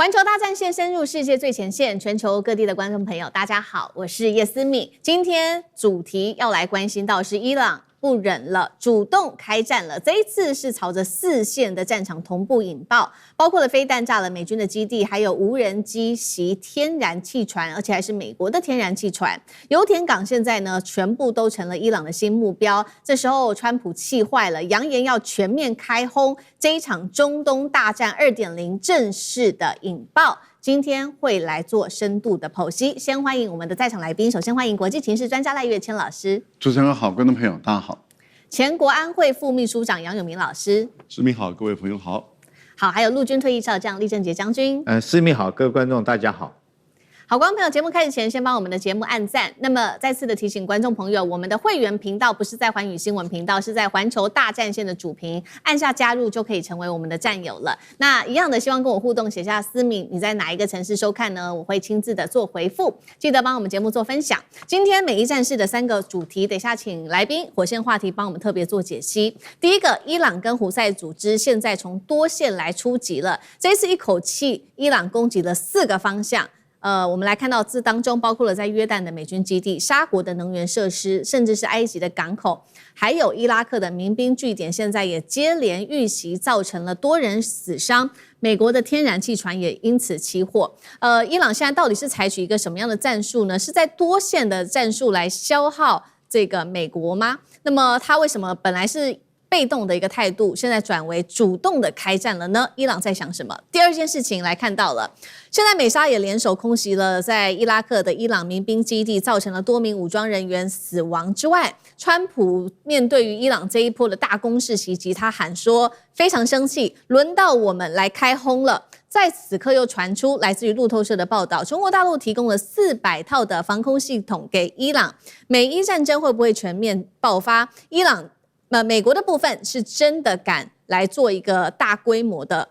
環球大戰線深入世界最前線，全球各地的觀眾朋友，大家好，我是葉思敏。今天主題要來關心到是伊朗不忍了，主動開戰了。這一次是朝着4線的戰場同步引爆，包括了飛彈炸了美軍的基地，還有無人機襲天然氣船，而且還是美國的天然氣船。油田港現在呢，全部都成了伊朗的新目標。這時候，川普氣壞了，揚言要全面開轟，這一場中東大戰 2.0 正式的引爆。今天會來做深度的剖析，先歡迎我們的在場來賓。首先歡迎國際情勢專家賴岳謙老師。主持人好，觀眾朋友大家好。前國安會副秘書長楊永明老師。思敏好，各位朋友好。好，還有陸軍退役少將厲正傑將軍。思敏好，各位觀眾大家好。好，觀眾朋友，節目開始前，先幫我們的節目按讚。那麼，再次的提醒觀眾朋友，我們的會員頻道不是在寰宇新聞頻道，是在環球大戰線的主頻，按下加入就可以成為我們的戰友了。那一樣的，希望跟我互動，寫下思敏你在哪一個城市收看呢？我會親自的做回復，記得幫我們節目做分享。今天美伊戰事的3個主題，等一下請來賓火線話題幫我們特別做解析。第一個，伊朗跟胡塞組織現在從多線來出擊了，這一次一口氣，伊朗攻擊了4個方向。我們來看到這當中包括了在約旦的美軍基地、沙國的能源設施，甚至是埃及的港口，還有伊拉克的民兵據點，現在也接連遇襲，造成了多人死傷。美國的天然氣船也因此起火。伊朗現在到底是採取一個什麼樣的戰術呢？是在多線的戰術來消耗這個美國嗎？那麼他為什麼本來是被動的一個態度，現在轉為主動的開戰了呢？伊朗在想什麼？第二件事情來看到了，現在美沙也聯手空襲了在伊拉克的伊朗民兵基地，造成了多名武裝人員死亡之外，川普面對於伊朗這一波的大攻勢襲擊，他喊說非常生氣，輪到我們來開轟了。在此刻又傳出來自於路透社的報道，中國大陸提供了400套的防空系統給伊朗，美伊戰爭會不會全面爆發？伊朗美國的部分是真的敢來做一個大規模的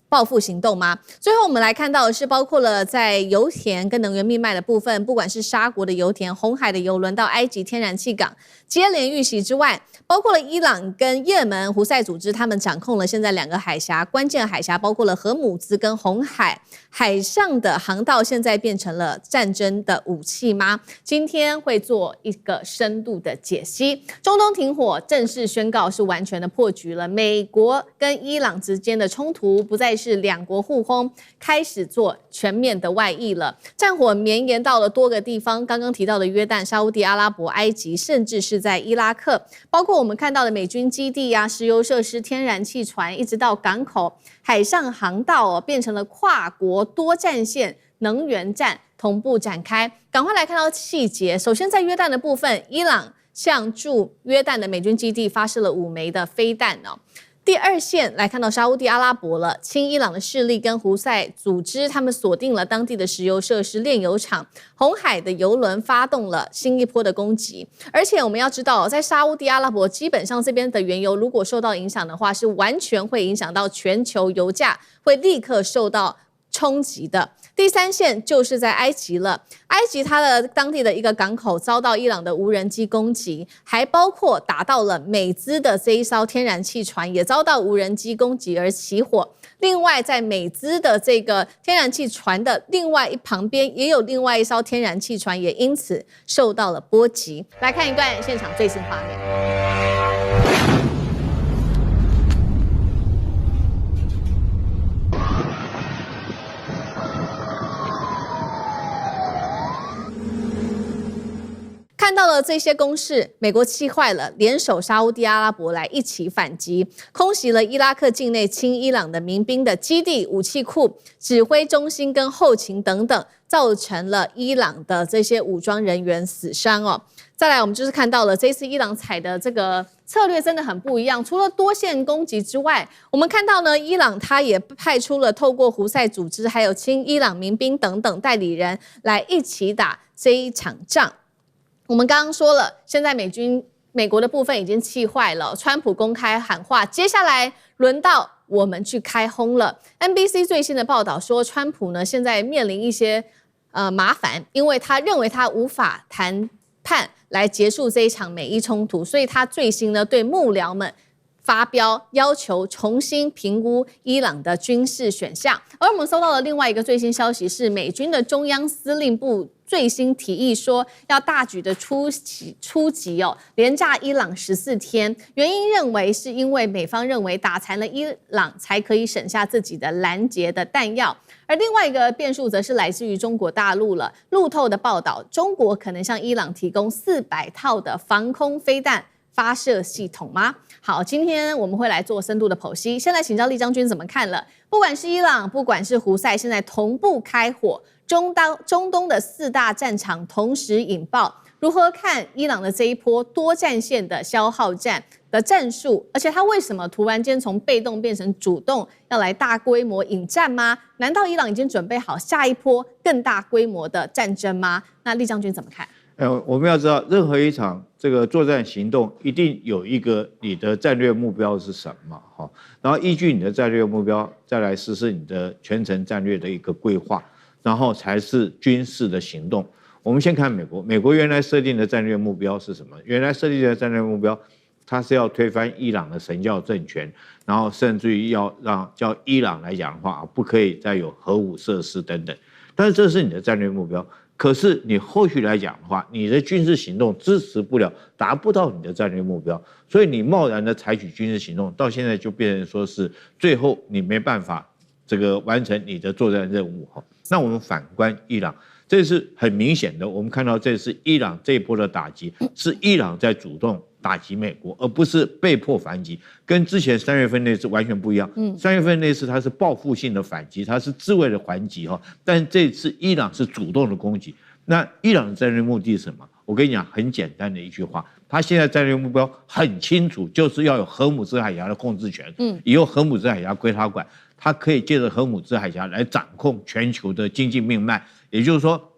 報復行動嗎？最後我們來看到的是，包括了在油田跟能源命脈的部分，不管是沙國的油田、紅海的油輪到埃及天然氣港接連遇襲之外，包括了伊朗跟也門胡塞組織，他們掌控了現在2個海峽，關鍵海峽包括了荷姆茲跟紅海，海上的航道現在變成了戰爭的武器嗎？今天會做一個深度的解析。中東停火正式宣告是完全的破局了，美國跟伊朗之間的衝突不再是2國互轟，開始做全面的外溢了。戰火綿延到了多個地方，剛剛提到的約旦、沙烏地阿拉伯、埃及，甚至是在伊拉克，包括我們看到的美軍基地啊、石油設施、天然氣船，一直到港口、海上航道變成了跨國多戰線能源戰同步展開。趕快來看到細節。首先，在約旦的部分，伊朗向駐約旦的美軍基地發射了5枚的飛彈哦。第二線來看到沙烏地阿拉伯了，親伊朗的勢力跟胡塞組織，他們鎖定了當地的石油設施、煉油廠，紅海的油輪發動了新一波的攻擊。而且我們要知道，在沙烏地阿拉伯，基本上這邊的原油如果受到影響的話，是完全會影響到全球油價，會立刻受到衝擊的。第三線就是在埃及了，埃及它的當地的一個港口遭到伊朗的無人機攻擊，還包括打到了美資的這一艘天然氣船也遭到無人機攻擊而起火。另外，在美資的這個天然氣船的另外一旁邊，也有另外一艘天然氣船也因此受到了波及。來看一段現場最新畫面。看到了這些攻勢，美國氣壞了，聯手沙烏地阿拉伯來一起反擊，空襲了伊拉克境內親伊朗的民兵的基地、武器庫、指揮中心跟後勤等等，造成了伊朗的這些武裝人員死傷哦。再來，我們就是看到了這次伊朗採的這個策略真的很不一樣。除了多線攻擊之外，我們看到呢，伊朗他也派出了透過胡塞組織，還有親伊朗民兵等等代理人來一起打這一場仗。我們剛剛說了，現在美國的部分已經氣壞了，川普公開喊話，接下來輪到我們去開轟了。NBC 最新的報道說，川普呢現在面臨一些麻煩，因為他認為他無法談判來結束這一場美伊衝突，所以他最新呢對幕僚們發標要求重新評估伊朗的軍事選項。而我們收到的另外一個最新消息是，美軍的中央司令部最新提議說要大舉的出擊哦，連炸伊朗14天。原因認為是因為美方認為打殘了伊朗才可以省下自己的攔截的彈藥。而另外一個變數則是來自於中國大陸了。路透的報道，中國可能向伊朗提供400套的防空飛彈發射系統嗎？好，今天我們會來做深度的剖析。先來請教酈將軍怎麼看了？不管是伊朗，不管是胡塞，現在同步開火，中東的4大戰場同時引爆。如何看伊朗的這一波多戰線的消耗戰的戰術？而且他為什麼突然間從被動變成主動，要來大規模引戰嗎？難道伊朗已經準備好下一波更大規模的戰爭嗎？那酈將軍怎麼看？我們要知道，任何一場這個作戰行動，一定有一個你的戰略目標是什麼，然後依據你的戰略目標，再來實施你的全程戰略的一個規劃，然後才是軍事的行動。我們先看美國，美國原來設定的戰略目標是什麼？原來設定的戰略目標，它是要推翻伊朗的神教政權，然後甚至於要叫伊朗來講的話，不可以再有核武設施等等。但是這是你的戰略目標。可是你後續來講的話，你的軍事行動支持不了，達不到你的戰略目標，所以你貿然的採取軍事行動，到現在就變成說是最後你沒辦法這個完成你的作戰任務哈。那我們反觀伊朗，這是很明顯的，我們看到這是伊朗這一波的打擊，是伊朗在主動打擊美國，而不是被迫反擊，跟之前3月份那次完全不一樣。3月份那次它是報復性的反擊，它是自衛的還擊哈，但這次伊朗是主動的攻擊。那伊朗的戰略目的是什麼？我跟你講，很簡單的一句話，他現在戰略目標很清楚，就是要有荷姆茲海峽的控制權。以後荷姆茲海峽歸他管，他可以借着荷姆茲海峽來掌控全球的經濟命脈。也就是說，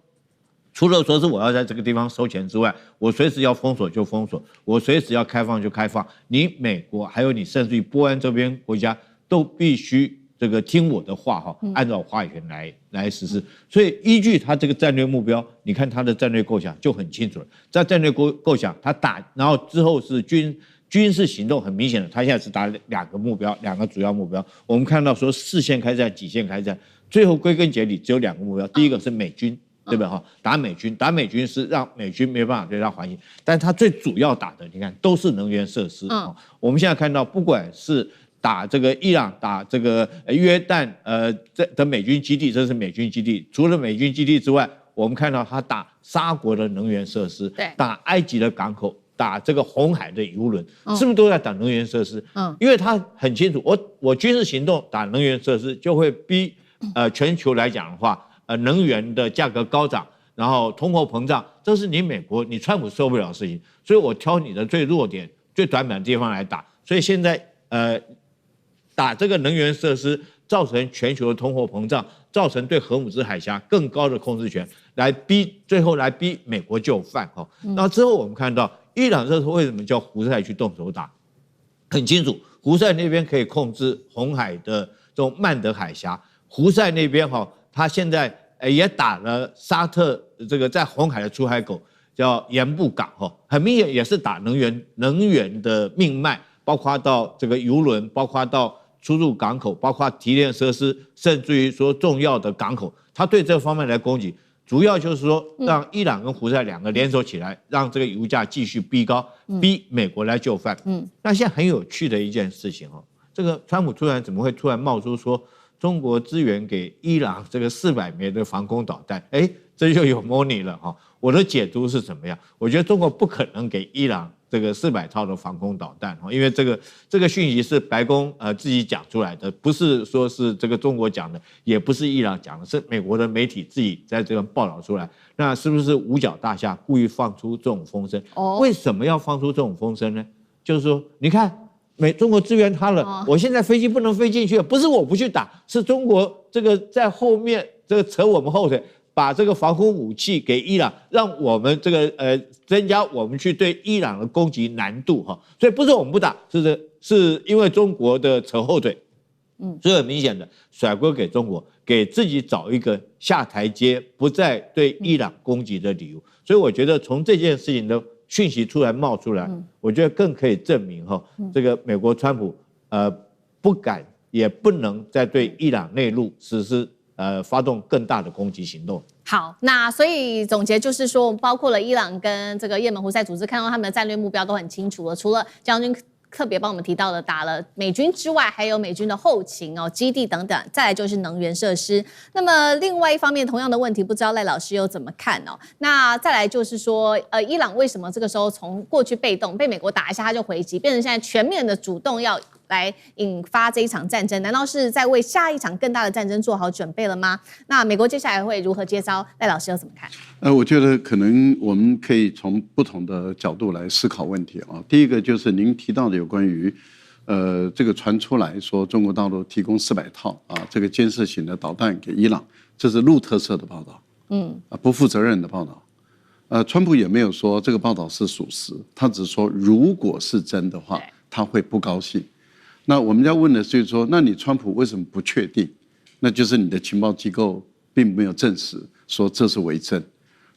除了說是我要在這個地方收錢之外，我隨時要封鎖就封鎖，我隨時要開放就開放。你美國還有你甚至於波灣這邊國家都必須這個聽我的話哈，按照話語權來實施。所以依據他這個戰略目標，你看他的戰略構想就很清楚了。在戰略構想，他打，然後之後是軍事行動，很明顯的，他現在是打2個目標，2個主要目標。我們看到說4線開戰、幾線開戰，最後歸根結底只有2個目標，第一個是美軍。對吧？打美軍是讓美軍沒有辦法對他還擊，但他最主要打的，你看都是能源設施。我們現在看到，不管是打這個伊朗，打這個約旦的美軍基地，這是美軍基地。除了美軍基地之外，我們看到他打沙國的能源設施，打埃及的港口，打這個紅海的油輪，是不是都在打能源設施？因為他很清楚，我軍事行動打能源設施，就會逼全球來講的話。能源的價格高漲，然後通貨膨脹，這是你美國你川普受不了的事情，所以我挑你的最弱點、最短板的地方來打。所以現在打這個能源設施，造成全球的通貨膨脹，造成對荷姆茲海峽更高的控制權，最後來逼美國就範哈。那之後我們看到伊朗這時候為什麼叫胡塞去動手打？很清楚，胡塞那邊可以控制紅海的這種曼德海峽，胡塞那邊哈。他現在也打了沙特這個在紅海的出海口叫鹽布港哈，很明顯也是打能源的命脈，包括到這個油輪，包括到出入港口，包括提煉設施，甚至於說重要的港口，他對這方面來攻擊，主要就是說讓伊朗跟胡塞2個聯手起來，讓這個油價繼續逼高，逼美國來就範。那現在很有趣的一件事情哈，這個川普怎麼會突然冒出說？中國支援給伊朗這個400枚的防空導彈，這就有模擬了哈。我的解讀是怎麼樣？我覺得中國不可能給伊朗這個400套的防空導彈哈，因為這個訊息是白宮自己講出來的，不是說是這個中國講的，也不是伊朗講的，是美國的媒體自己在這個報道出來。那是不是五角大廈故意放出這種風聲？為什麼要放出這種風聲呢？就是說，你看。中國支援他了，我現在飛機不能飛進去了，不是我不去打，是中國這個在後面這個扯我們後腿，把這個防空武器給伊朗，讓我們這個增加我們去對伊朗的攻擊難度哈，所以不是我們不打，是因為中國的扯後腿，所以很明顯的甩鍋給中國，給自己找一個下台階，不再對伊朗攻擊的理由。所以我覺得從這件事情的訊息突然冒出來，我覺得更可以證明這個美國川普不敢也不能再對伊朗內陸實施發動更大的攻擊行動。好，那所以總結就是說，包括了伊朗跟這個也門胡塞組織，看到他們的戰略目標都很清楚了。除了將軍特別幫我們提到的打了美軍之外，還有美軍的後勤基地等等，再來就是能源設施。那麼另外一方面，同樣的問題，不知道賴老師又怎麼看哦？那再來就是說，伊朗為什麼這個時候從過去被動被美國打一下他就回擊，變成現在全面的主動要來引發這一場戰爭？難道是在為下一場更大的戰爭做好準備了嗎？那美國接下來會如何接招？賴老師又怎麼看？我覺得可能我們可以從不同的角度來思考問題啊。第一個就是您提到的有關於，這個傳出來說中國大陸提供400套這個監視型的導彈給伊朗，這是路透社的報道，不負責任的報道。川普也沒有說這個報道是屬實，他只說如果是真的話，他會不高興。那我們要問的就是說，那你川普為什麼不確定？那就是你的情報機構並沒有證實說這是為真。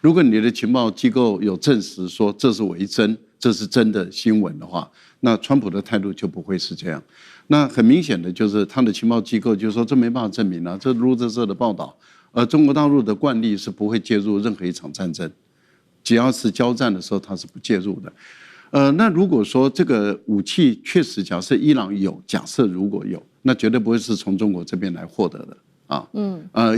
如果你的情報機構有證實說這是為真，這是真的新聞的話，那川普的態度就不會是這樣。那很明顯的就是他的情報機構就說這沒辦法證明啊，這是路透社的報道。而中國大陸的慣例是不會介入任何一場戰爭，只要是交戰的時候他是不介入的。那如果說這個武器確實假設伊朗有，假設如果有，那絕對不會是從中國這邊來獲得的啊。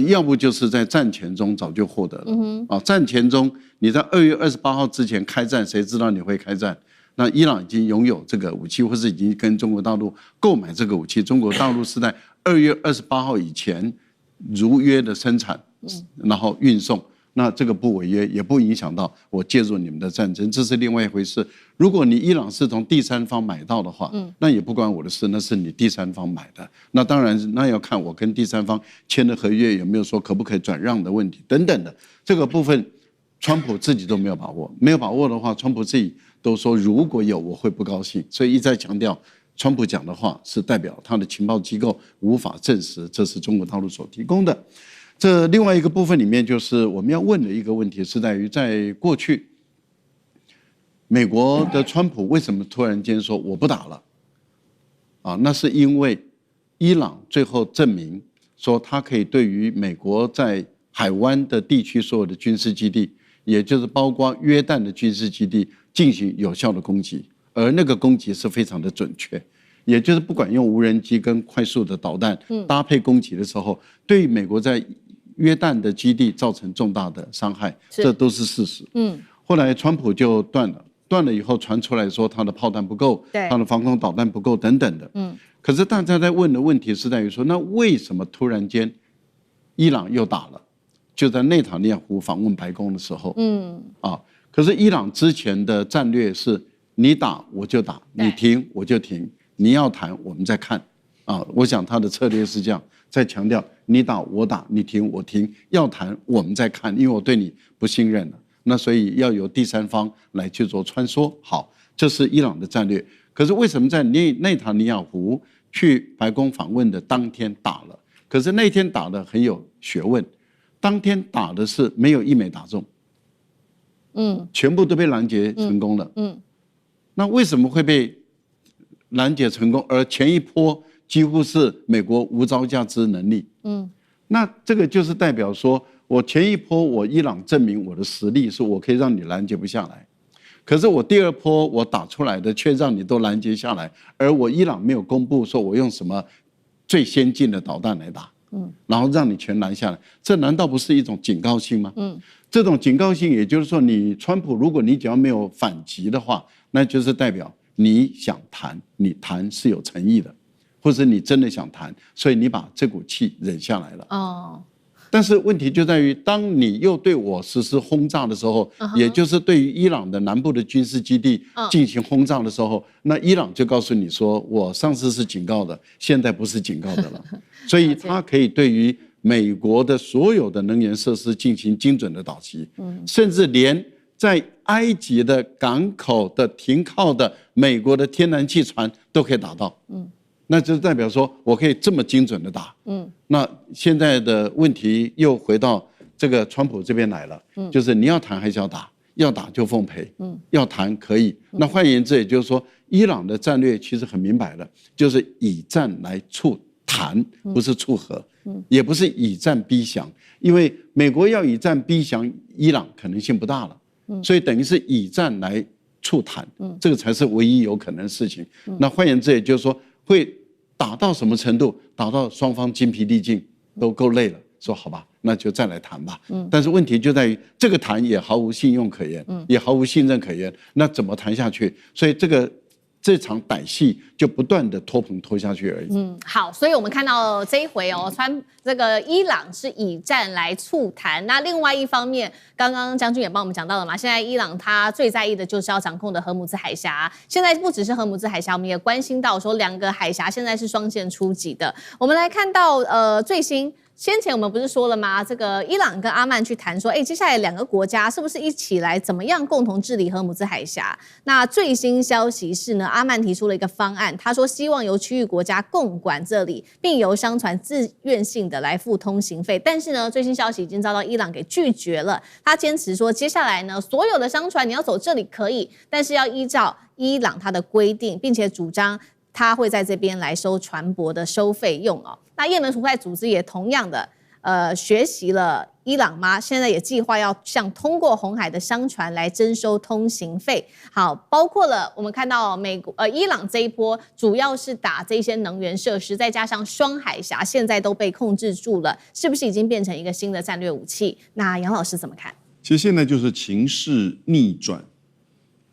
要不就是在戰前中早就獲得了啊。戰前中你在2月28號之前開戰，誰知道你會開戰？那伊朗已經擁有這個武器，或是已經跟中國大陸購買這個武器。中國大陸是在2月28號以前如約的生產，然後運送。那這個不違約，也不影響到我介入你們的戰爭，這是另外一回事。如果你伊朗是從第三方買到的話，那也不關我的事，那是你第三方買的。那當然，那要看我跟第三方簽的合約有沒有說可不可以轉讓的問題等等的。這個部分，川普自己都沒有把握，沒有把握的話，川普自己都說如果有我會不高興，所以一再強調，川普講的話是代表他的情報機構無法證實這是中國大陸所提供的。這另外一個部分裡面，就是我們要問的一個問題是在於，在過去，美國的川普為什麼突然間說我不打了？那是因為伊朗最後證明說他可以對於美國在海灣的地區所有的軍事基地，也就是包括約旦的軍事基地進行有效的攻擊，而那個攻擊是非常的準確。也就是不管用無人機跟快速的導彈搭配攻擊的時候，對美國在約旦的基地造成重大的傷害，這都是事實。後來川普就斷了以後傳出來說他的炮彈不夠，他的防空導彈不夠等等的。可是大家在問的問題是在於說，那為什麼突然間伊朗又打了？就在內塔尼亞胡訪問白宮的時候，可是伊朗之前的戰略是你打我就打，你停我就停，你要談我們再看。我想他的策略是這樣，在強調你打我打，你停我停，要談我們再看，因為我對你不信任了，那所以要由第三方來去做穿梭。好，這是伊朗的戰略。可是為什麼在內塔尼亞胡去白宮訪問的當天打了？可是那天打的很有學問，當天打的是沒有一枚打中，全部都被攔截成功了。那為什麼會被攔截成功？而前一波幾乎是美國無招架之能力。那這個就是代表說，我前一波我伊朗證明我的實力是我可以讓你攔截不下來，可是我第二波我打出來的卻讓你都攔截下來，而我伊朗沒有公布說我用什麼最先進的導彈來打，然後讓你全攔下來，這難道不是一種警告性嗎？這種警告性，也就是說，你川普如果你只要沒有反擊的話，那就是代表你想談，你談是有誠意的。或者你真的想談，所以你把這股氣忍下來了。但是問題就在於，當你又對我實施轟炸的時候，也就是對於伊朗的南部的軍事基地進行轟炸的時候，那伊朗就告訴你說，我上次是警告的，現在不是警告的了。所以它可以對於美國的所有的能源設施進行精準的打擊，甚至連在埃及的港口的停靠的美國的天然氣船都可以打到。那就代表說我可以這麼精準的打。那現在的問題又回到這個川普這邊來了，就是你要談還是要打？要打就奉陪，要談可以。那換言之，也就是說，伊朗的戰略其實很明白了，就是以戰來促談，不是促和，也不是以戰逼降，因為美國要以戰逼降伊朗可能性不大了，所以等於是以戰來促談，這個才是唯一有可能的事情。那換言之，也就是說，會打到什麼程度？打到雙方精疲力盡，都夠累了，說好吧，那就再來談吧。但是問題就在於，這個談也毫無信用可言，也毫無信任可言，那怎麼談下去？所以這場歹戲就不斷的拖棚拖下去而已。好，所以我們看到這一回這個伊朗是以戰來促談。那另外一方面，剛剛將軍也幫我們講到了嘛，現在伊朗他最在意的就是要掌控的荷姆茲海峽。現在不只是荷姆茲海峽，我們也關心到說兩個海峽現在是雙線出擊的。我們來看到最新。先前我們不是說了嗎？這個伊朗跟阿曼去談說，接下來兩個國家是不是一起來怎麼樣共同治理荷姆茲海峽？那最新消息是呢，阿曼提出了一個方案，他說希望由區域國家共管這裡，並由商船自願性的來付通行費。但是呢，最新消息已經遭到伊朗給拒絕了。他堅持說，接下來呢，所有的商船你要走這裡可以，但是要依照伊朗它的規定，並且主張他會在這邊來收船舶的收費用哦。那也門胡塞組織也同樣的，學習了伊朗嗎？現在也計劃要向通過紅海的商船來徵收通行費。好，包括了我們看到伊朗這一波主要是打這些能源設施，再加上雙海峽現在都被控制住了，是不是已經變成一個新的戰略武器？那楊老師怎麼看？其實現在就是情勢逆轉，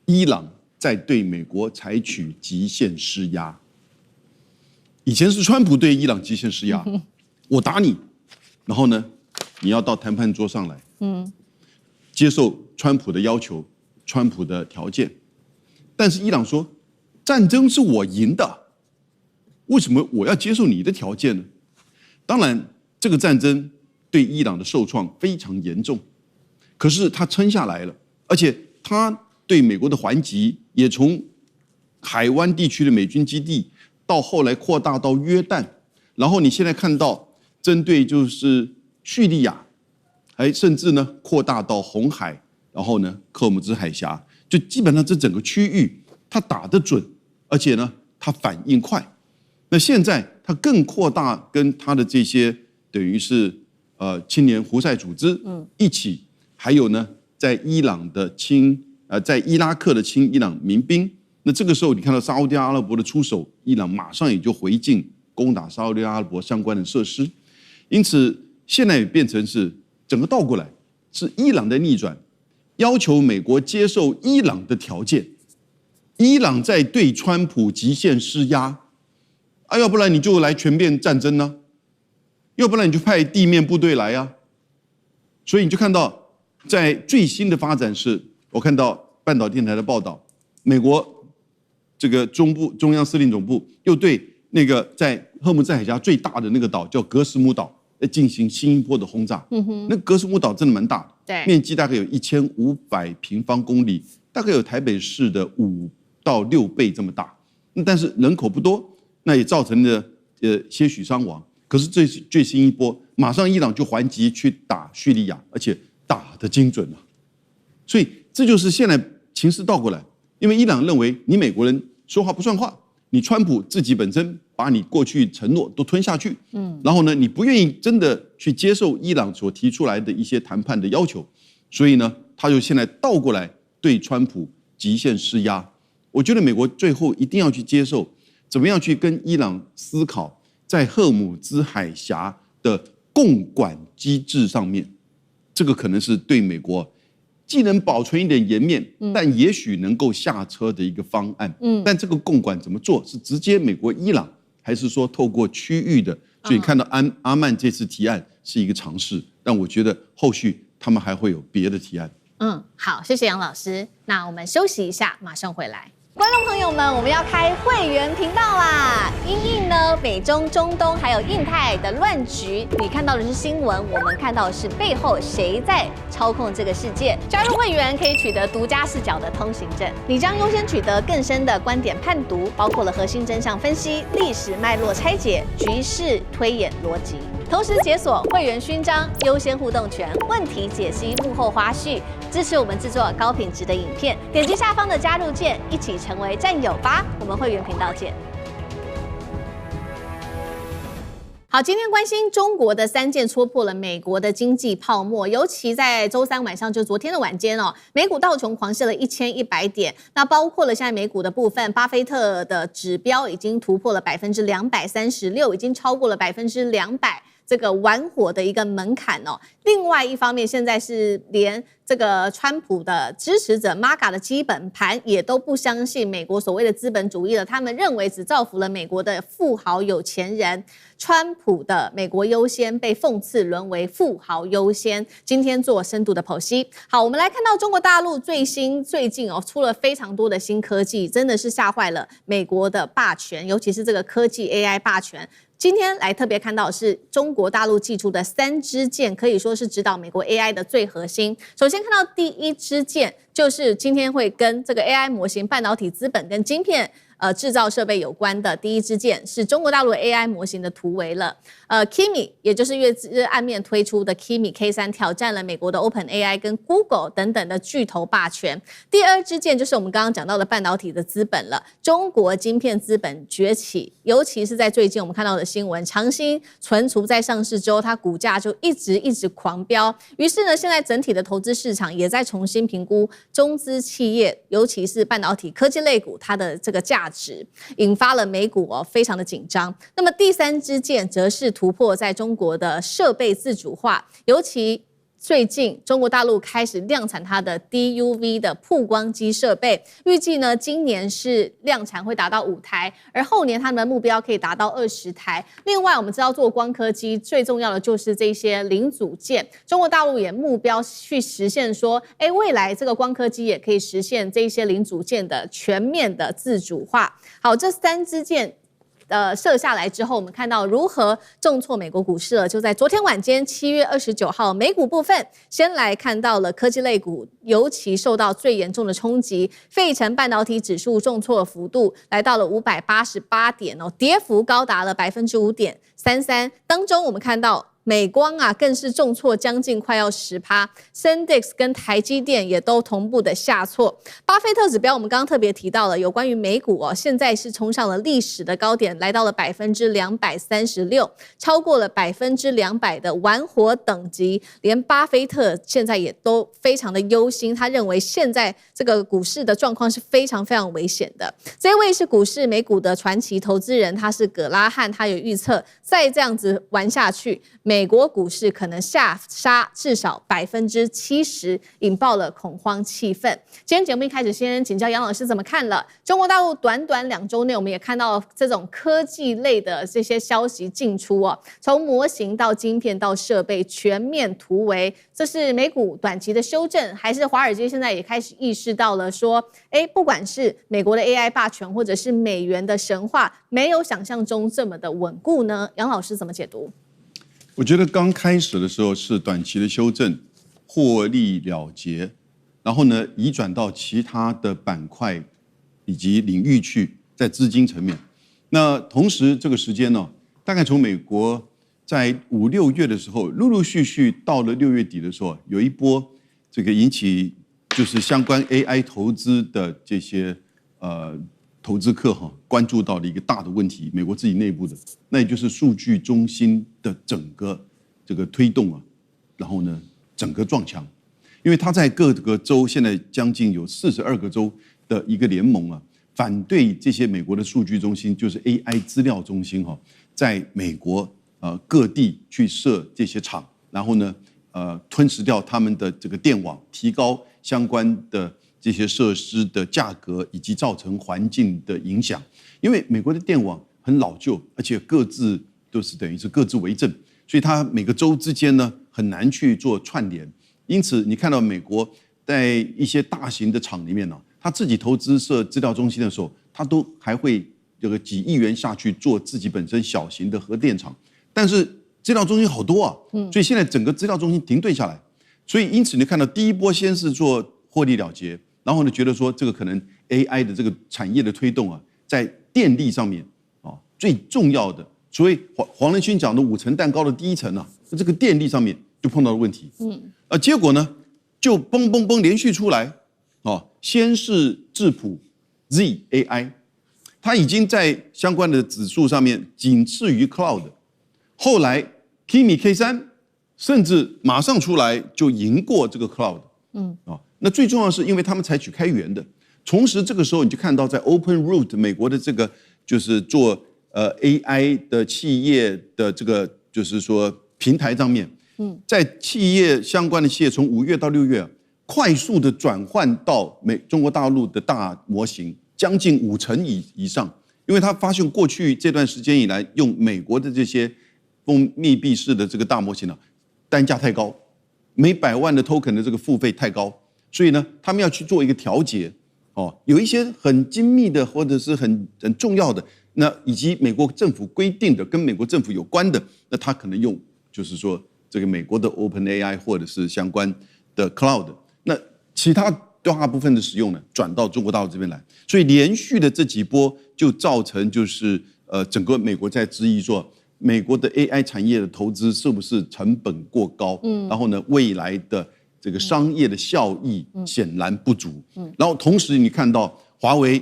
伊朗在對美國採取極限施壓。以前是川普對伊朗極限施壓，我打你，然後呢，你要到談判桌上來，接受川普的要求、川普的條件。但是伊朗說，戰爭是我贏的，為什麼我要接受你的條件呢？當然，這個戰爭對伊朗的受創非常嚴重，可是他撐下來了，而且他對美國的還擊也從海灣地區的美軍基地，到後來擴大到約旦，然後你現在看到針對就是敘利亞，還甚至呢擴大到紅海，然後呢荷姆茲海峽，就基本上這整個區域它打得準，而且呢它反應快。那現在它更擴大跟它的這些等於是青年胡塞組織一起，還有呢在伊朗的在伊拉克的親伊朗民兵。那這個時候，你看到沙烏地阿拉伯的出手，伊朗馬上也就回敬攻打沙烏地阿拉伯相關的設施，因此現在也變成是整個倒過來，是伊朗的逆轉，要求美國接受伊朗的條件，伊朗在對川普極限施壓，要不然你就來全面戰爭呢，要不然你就派地面部隊來啊，所以你就看到在最新的發展是，我看到半島電台的報道，美國。這個中央司令總部又對那個在荷姆茲海峽最大的那個島叫格什姆島進行新一波的轟炸。那格什姆島真的蠻大的，對，面積大概有1500平方公里，大概有台北市的5到6倍這麼大。但是人口不多，那也造成了些許傷亡。可是這最新一波，馬上伊朗就還擊去打敘利亞，而且打得精準了。所以這就是現在情勢倒過來。因為伊朗認為你美國人說話不算話，你川普自己本身把你過去承諾都吞下去，然後呢，你不願意真的去接受伊朗所提出來的一些談判的要求，所以呢，他就現在倒過來對川普極限施壓。我覺得美國最後一定要去接受，怎麼樣去跟伊朗思考在荷姆茲海峽的共管機制上面，這個可能是對美國。既能保存一點顏面，但也許能夠下車的一個方案。但這個共管怎麼做？是直接美國、伊朗，還是說透過區域的？所以你看到阿曼這次提案是一個嘗試，但我覺得後續他們還會有別的提案。好，謝謝楊老師。那我們休息一下，馬上回來。觀眾朋友們，我們要開會員頻道啦！因應呢美中、中東還有印太的亂局，你看到的是新聞，我們看到的是背後誰在操控這個世界。加入會員可以取得獨家視角的通行證，你將優先取得更深的觀點判讀，包括了核心真相分析、歷史脈絡拆解、局勢推演邏輯。同時解鎖會員勳章、優先互動權、問題解析、幕後花絮，支持我們制作高品質的影片。點擊下方的加入鍵，一起成為戰友吧！我們會員頻道見。好，今天關心中國的3箭戳破了美國的經濟泡沫，尤其在周三晚上，就昨天的晚間哦，美股道瓊狂瀉了1100點，那包括了現在美股的部分，巴菲特的指標已經突破了236%，已經超過了200%。這個玩火的一個門檻哦。另外一方面，現在是連這個川普的支持者 MAGA 的基本盤也都不相信美國所謂的資本主義了，他們認為只造福了美國的富豪有錢人。川普的美國優先被諷刺淪為富豪優先。今天做深度的剖析。好，我們來看到中國大陸最近哦出了非常多的新科技，真的是嚇壞了美國的霸權，尤其是這個科技 AI 霸權。今天來特別看到的是中國大陸祭出的3支箭，可以說是指導美國 AI 的最核心。首先看到第1支箭，就是今天會跟這個 AI 模型、半導體資本跟晶片製造設備有關的第1支箭，是中國大陸 AI 模型的突圍了。Kimi 也就是月之暗面推出的 Kimi K3，挑戰了美國的 OpenAI 跟 Google 等等的巨頭霸權。第2支箭就是我們剛剛講到的半導體的資本了，中國晶片資本崛起，尤其是在最近我們看到的新聞，長興存儲在上市之後，它股價就一直狂飆。於是呢，現在整體的投資市場也在重新評估中資企業，尤其是半導體科技類股它的這個價值，引發了美股非常的緊張。那麼第3支箭則是突破在中國的設備自主化，尤其最近中國大陸開始量產它的 DUV 的曝光機設備，預計呢今年是量產會達到5台，而後年他們的目標可以達到20台。另外我們知道做光刻機最重要的就是這些零組件，中國大陸也目標去實現說，未來這個光刻機也可以實現這些零組件的全面的自主化。好，這3支箭射下來之後，我們看到如何重挫美國股市了。就在昨天晚間7月29號，美股部分先來看到了科技類股，尤其受到最嚴重的衝擊。費城半導體指數重挫的幅度來到了588點哦，跌幅高達了5.33%。當中我們看到美光更是重挫將近快要10%，Syndex 跟台積電也都同步的下挫。巴菲特指標我們剛剛特別提到了，有關於美股現在是衝上了歷史的高點，來到了236%，超過了200%的玩火等級。連巴菲特現在也都非常的憂心，他認為現在這個股市的狀況是非常非常危險的。這一位是股市美股的傳奇投資人，他是葛拉漢，他有預測再這樣子玩下去，美國股市可能下殺至少70%，引爆了恐慌氣氛。今天節目一開始，先請教楊老師怎麼看了中國大陸短短2週內，我們也看到這種科技類的這些消息進出從模型到晶片到設備全面突圍，這是美股短期的修正，還是華爾街現在也開始意識到了說，不管是美國的 AI 霸權，或者是美元的神話，沒有想象中這麼的穩固呢？楊老師怎麼解讀？我覺得剛開始的時候是短期的修正，獲利了結，然後呢移轉到其他的板塊以及領域去，在資金層面。那同時這個時間呢，大概從美國在5、6月的時候，陸陸續續到了6月底的時候，有一波這個引起就是相關 AI 投資的這些投資客關注到了一個大的問題，美國自己內部的，那也就是數據中心的整個這個推動然後呢整個撞牆，因為它在各個州現在將近有42個州的一個聯盟反對這些美國的數據中心，就是 AI 資料中心在美國各地去設這些廠，然後呢吞噬掉他們的這個電網，提高相關的這些設施的價格，以及造成環境的影響。因為美國的電網很老舊，而且各自都是等於是各自為政，所以它每個州之間呢很難去做串聯。因此，你看到美國在一些大型的廠裡面呢，他自己投資設資料中心的時候，他都還會有個幾億元下去做自己本身小型的核電廠，但是資料中心好多所以現在整個資料中心停頓下來。所以因此你看到第一波先是做獲利了結，然後呢覺得說這個可能 AI 的這個產業的推動在電力上面最重要的所以黃仁勳講的5層蛋糕的第1層呢，這個電力上面就碰到了問題。結果呢就嘣嘣嘣連續出來，先是智譜 ZAI， 它已經在相關的指數上面僅次於 Cloud， 後來 Kimi K3 甚至馬上出來就贏過這個 Cloud。那最重要的是因為他們採取開源的，同時這個時候你就看到在 OpenRoot 美國的這個就是做AI 的企業的這個就是說平台上面，在企業相關的企業從5月到6月快速的轉換到中國大陸的大模型，將近5成以上，因為他發現過去這段時間以來用美國的這些密閉式的這個大模型呢，單價太高，每100萬的 token 的這個付費太高，所以呢，他們要去做一個調節。有一些很精密的或者是很重要的，那以及美國政府規定的跟美國政府有關的，那他可能用就是說這個美國的 OpenAI 或者是相關的 Cloud， 那其他大部分的使用呢轉到中國大陸這邊來，所以連續的這幾波就造成就是整個美國在質疑說，美國的 AI 產業的投資是不是成本過高？然後呢，未來的這個商業的效益顯然不足。然後同時你看到華為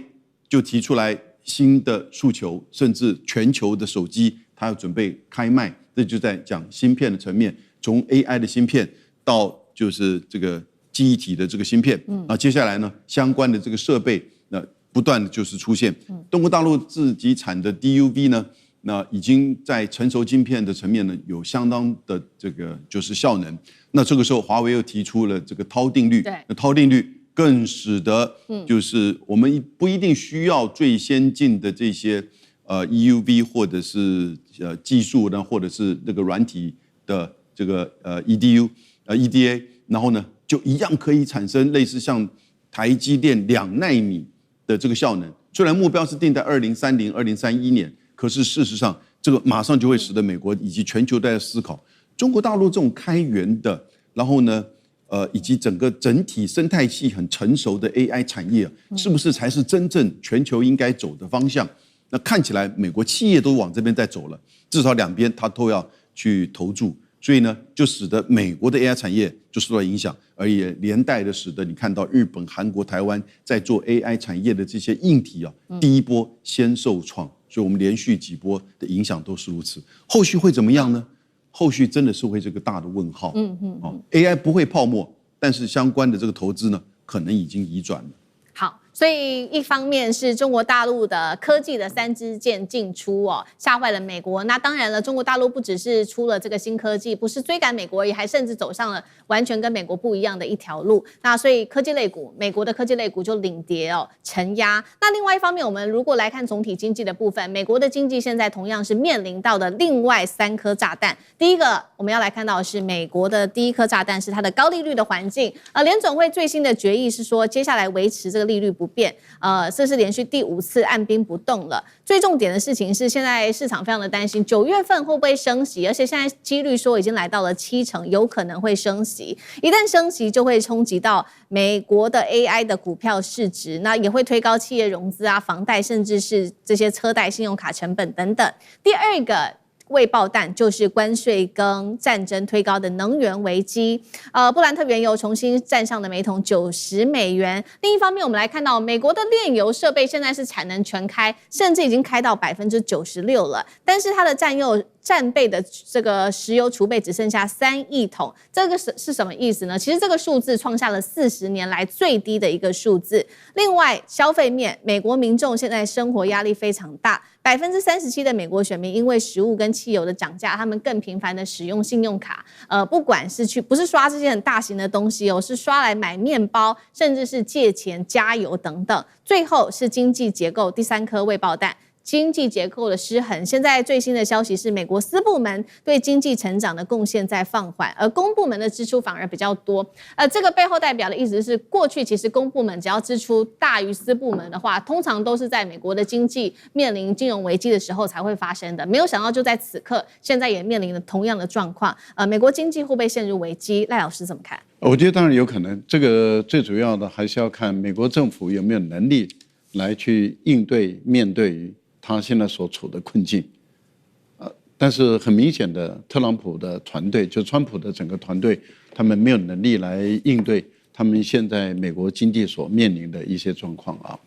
就提出來新的訴求，甚至全球的手機它要準備開賣，這就在講芯片的層面，從 AI 的芯片到就是這個記憶體的這個芯片。那接下來呢，相關的這個設備那不斷的就是出現。中國大陸自己產的 DUV 呢，那已經在成熟晶片的層面呢有相当的這個就是效能。那這個時候華為又提出了這個韜定律，那韜定律更使得就是我們不一定需要最先進的這些EUV 或者是技術呢，或者是那個軟體的這個EDA， 然後呢就一樣可以產生類似像台積電2奈米的這個效能。雖然目標是定在2030、2031年，可是事實上這個馬上就會使得美國以及全球都在思考。中國大陸這種開源的，然後呢，以及整體生態系很成熟的 AI 產業，是不是才是真正全球應該走的方向？那看起來美國企業都往這邊在走了，至少兩邊它都要去投注，所以呢，就使得美國的 AI 產業就受到影響，而也連帶的使得你看到日本、韓國、台灣在做 AI 產業的這些硬體第一波先受創，所以我們連續幾波的影響都是如此。後續會怎麼樣呢？後續真的是會這個大的問號。AI 不會泡沫，但是相關的這個投資呢，可能已經移轉了。好，所以一方面是中國大陸的科技的3支箭進出嚇壞了美國。那當然了，中國大陸不只是出了這個新科技，不是追趕美國而已，還甚至走上了完全跟美國不一樣的一條路。那所以科技類股，美國的科技類股就領跌承壓。那另外一方面，我們如果來看總體經濟的部分，美國的經濟現在同樣是面臨到的另外3顆炸彈。第一個我們要來看到的是美國的第一顆炸彈是它的高利率的環境。聯準會最新的決議是說，接下來維持這個利率不變。這是連續第5次按兵不動了。最重點的事情是，現在市场非常的擔心9月份會不會升息，而且現在幾率說已經來到了7成，有可能會升息。一旦升息，就會衝擊到美國的 AI 的股票市值，那也會推高企業融資房貸，甚至是這些車貸、信用卡成本等等。第二個未爆彈就是關稅跟戰爭推高的能源危機。布蘭特原油重新站上了每桶$90。另一方面，我們來看到美國的煉油設備現在是產能全開，甚至已經開到96%了，但是它的戰備的這個石油儲備只剩下3億桶，這個是什麼意思呢？其實這個數字創下了40年來最低的一個數字。另外，消費面，美國民眾現在生活壓力非常大，37%的美國選民因為食物跟汽油的漲價，他們更頻繁的使用信用卡，不管是不是刷這些很大型的東西是刷來買麵包，甚至是借錢加油等等。最後是經濟結構，第3顆未爆彈。經濟結構的失衡，現在最新的消息是，美國私部門對經濟成長的貢獻在放緩，而公部門的支出反而比較多。這個背後代表的意思是，過去其實公部門只要支出大於私部門的話，通常都是在美國的經濟面臨金融危機的時候才會發生的。沒有想到就在此刻，現在也面臨了同樣的狀況。美國經濟會不會陷入危機？賴老師怎麼看？我覺得當然有可能，這個最主要的還是要看美國政府有沒有能力來去應對面對他現在所處的困境。但是很明顯的，特朗普的團隊，就川普的整個團隊，他們沒有能力來應對他們現在美國經濟所面臨的一些狀況啊。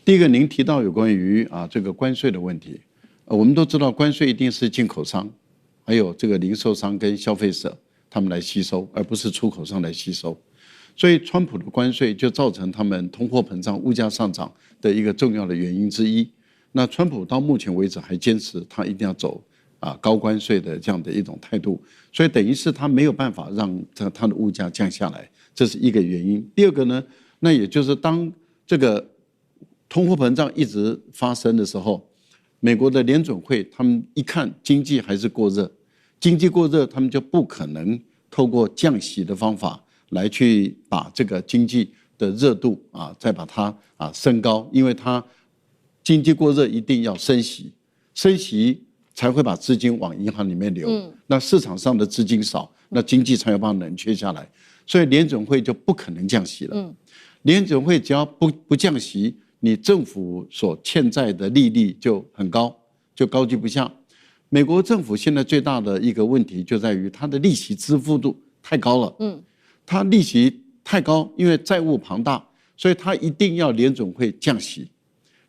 第一個，您提到有關於這個關稅的問題，我們都知道關稅一定是進口商，還有這個零售商跟消費者他們來吸收，而不是出口商來吸收。所以，川普的關稅就造成他們通貨膨脹、物價上漲的一個重要的原因之一。那川普到目前為止還堅持他一定要走高關稅的這樣的一種態度，所以等於是他沒有辦法讓他的物價降下來，這是一個原因。第二個呢，那也就是當這個通貨膨脹一直發生的時候，美國的聯準會他們一看經濟還是過熱，經濟過熱，他們就不可能透過降息的方法來去把這個經濟的熱度再把它升高，因為它經濟過熱一定要升息，升息才會把資金往銀行裡面流，那市場上的資金少，那經濟才有辦法冷卻下來，所以聯準會就不可能降息了。聯準會只要不降息，你政府所欠債的利率就很高，就高居不下。美國政府現在最大的一個問題就在於它的利息支付度太高了，它利息太高，因為債務龐大，所以它一定要聯準會降息，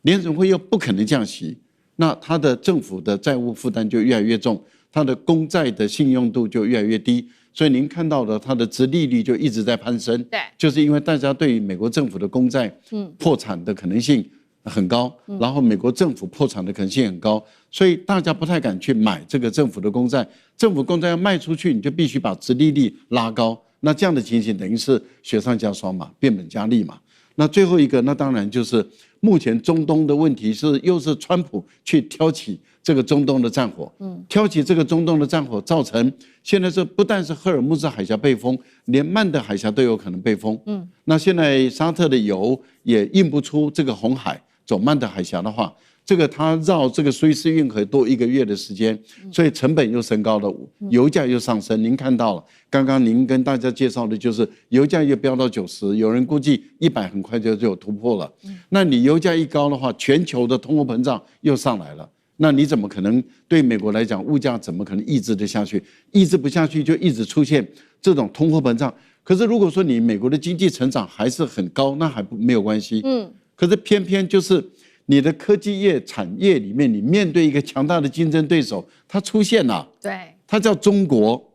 聯準會又不可能降息，那它的政府的債務負擔就越來越重，它的公債的信用度就越來越低，所以您看到的它的殖利率就一直在攀升，對，就是因為大家對於美國政府的公債破產的可能性很高，然後美國政府破產的可能性很高，所以大家不太敢去買這個政府的公債，政府公債要賣出去，你就必須把殖利率拉高。那這樣的情形等於是雪上加霜嘛，變本加厲嘛。那最後一個，那當然就是目前中東的問題是又是川普去挑起這個中東的戰火，挑起這個中東的戰火，造成現在是不但是赫爾木茲海峽被封，連曼德海峽都有可能被封。那現在沙特的油也運不出這個紅海，走曼德海峽的話，這個它繞這個蘇伊士運河多1個月的時間，所以成本又升高了，油價又上升。您看到了，剛剛您跟大家介紹的就是油價又飆到90，有人估計100很快就有突破了。那你油價一高的話，全球的通貨膨脹又上來了，那你怎麼可能對美國來講，物價怎麼可能抑制得下去？抑制不下去就一直出現這種通貨膨脹。可是如果說你美國的經濟成長還是很高，那還沒有關係。可是偏偏就是你的科技業產業裡面，你面對一個強大的競爭對手，它出現了，對，它叫中國。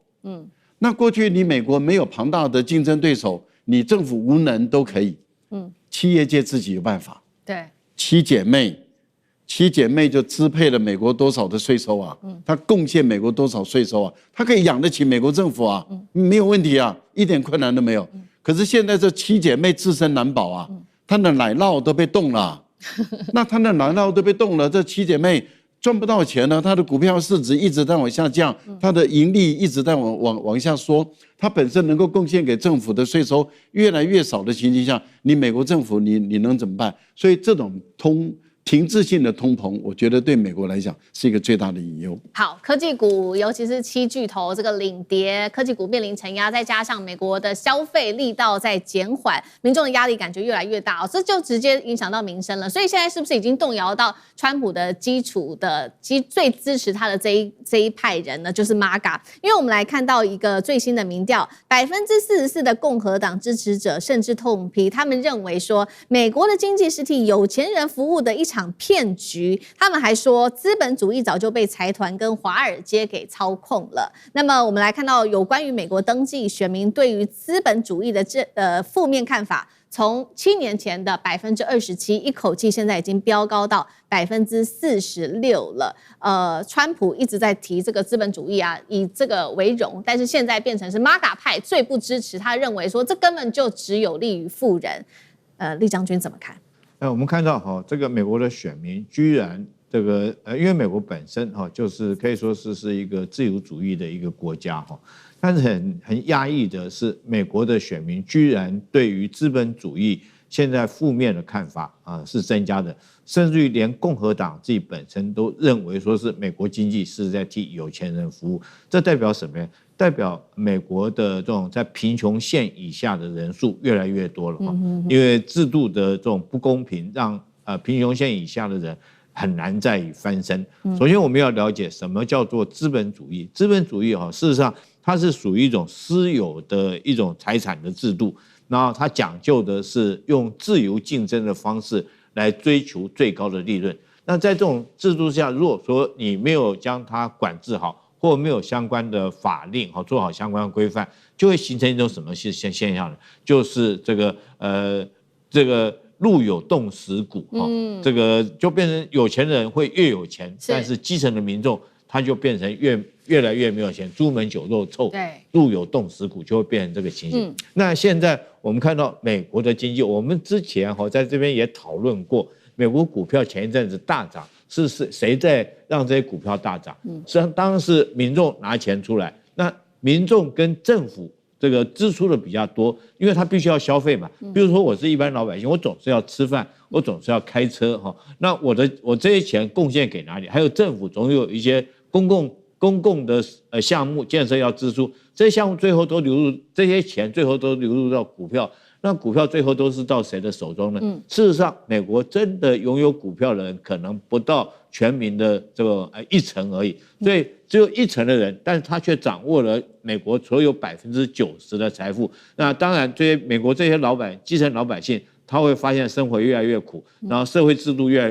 那過去你美國沒有龐大的競爭對手，你政府無能都可以，企業界自己有辦法。對，七姐妹就支配了美國多少的稅收啊？它貢獻美國多少稅收啊？它可以養得起美國政府啊，沒有問題啊，一點困難都沒有。可是現在這七姐妹自身難保啊，她的奶酪都被凍了。那他的奶酪都被凍了，這七姐妹賺不到錢了，她的股票市值一直在往下降，她的盈利一直在往下縮，她本身能夠貢獻給政府的稅收越來越少的情形下，你美國政府你能怎麼辦？所以這種停滯性的通膨，我覺得對美國來講是一個最大的隱憂。好，科技股尤其是7巨頭這個領跌，科技股面臨承壓，再加上美國的消費力道在減緩，民眾的壓力感覺越來越大，這就直接影響到民生了。所以现在是不是已經動搖到川普的最支持他的這一派人呢？就是 MAGA。因為我們來看到一個最新的民調，44%的共和黨支持者甚至痛批，他們認為說美國的經濟是替有錢人服務的一場騙局，他們還說資本主義早就被財團跟華爾街給操控了。那麼我們來看到有關於美國登記選民對於資本主義的負面看法，從7年前的27%，一口氣現在已經飆高到46%了。川普一直在提這個資本主義啊，以這個為榮，但是現在變成是 MAGA 派最不支持，他認為說這根本就只有利於富人。酈將軍怎麼看？我們看到這個美國的選民居然因為美國本身就是可以說是一個自由主義的一個國家但是很壓抑的是，美國的選民居然對於資本主義現在負面的看法是增加的，甚至於連共和黨自己本身都認為說是美國經濟是在替有錢人服務，這代表什麼呢？代表美國的這種在貧窮線以下的人數越來越多了因為制度的這種不公平，讓貧窮線以下的人很難再翻身。首先我們要了解什麼叫做資本主義。資本主義事實上它是屬於一種私有的一種財產的制度，然後它講究的是用自由競爭的方式來追求最高的利潤。那在這種制度下，如果說你沒有將它管制好，或没有相關的法令做好相關的規範，就會形成一種什麼現象呢？就是這個路有凍死骨，這個就變成有錢人會越有錢，但是基層的民眾他就變成越來越沒有錢，朱門酒肉臭，路有凍死骨就會變成這個情形。那現在我們看到美國的經濟，我們之前在這邊也討論過，美國股票前一陣子大漲，是誰在讓這些股票大漲？實際上當然是民眾拿錢出來，那民眾跟政府這個支出的比較多，因為他必須要消費嘛。比如說我是一般老百姓，我總是要吃飯，我總是要開車哈。那我這些錢貢獻給哪裡？還有政府總有一些公共的項目建設要支出，這些項目最後都流入，這些錢最後都流入到股票。那股票最后都是到誰的手中呢？事實上，美國真的擁有股票的人可能不到全民的這個1%而已，所以只有1%的人，但是他卻掌握了美國所有90%的財富。那當然，美國這些基層老百姓，他會發現生活越來越苦，然後社會制度越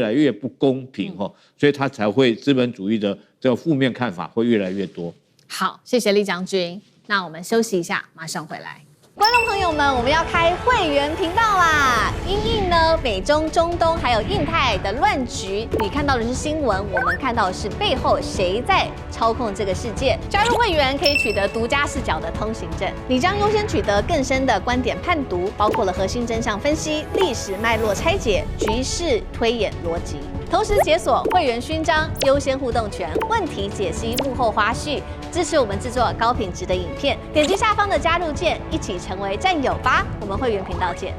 來越不公平所以他才會資本主義的這個負面看法會越來越多。好，謝謝酈將軍。那我們休息一下，馬上回來。觀眾朋友們，我們要開會員頻道啦！因應呢美中、中東還有印太的亂局，你看到的是新聞，我們看到的是背後誰在操控這個世界。加入會員可以取得獨家視角的通行證，你將優先取得更深的觀點判讀，包括了核心真相分析、歷史脈絡拆解、局勢推演邏輯。同時解鎖會員勳章、優先互動權、問題解析、幕後花絮，支持我們制作高品質的影片。點擊下方的加入鍵，一起成為戰友吧！我們會員頻道見。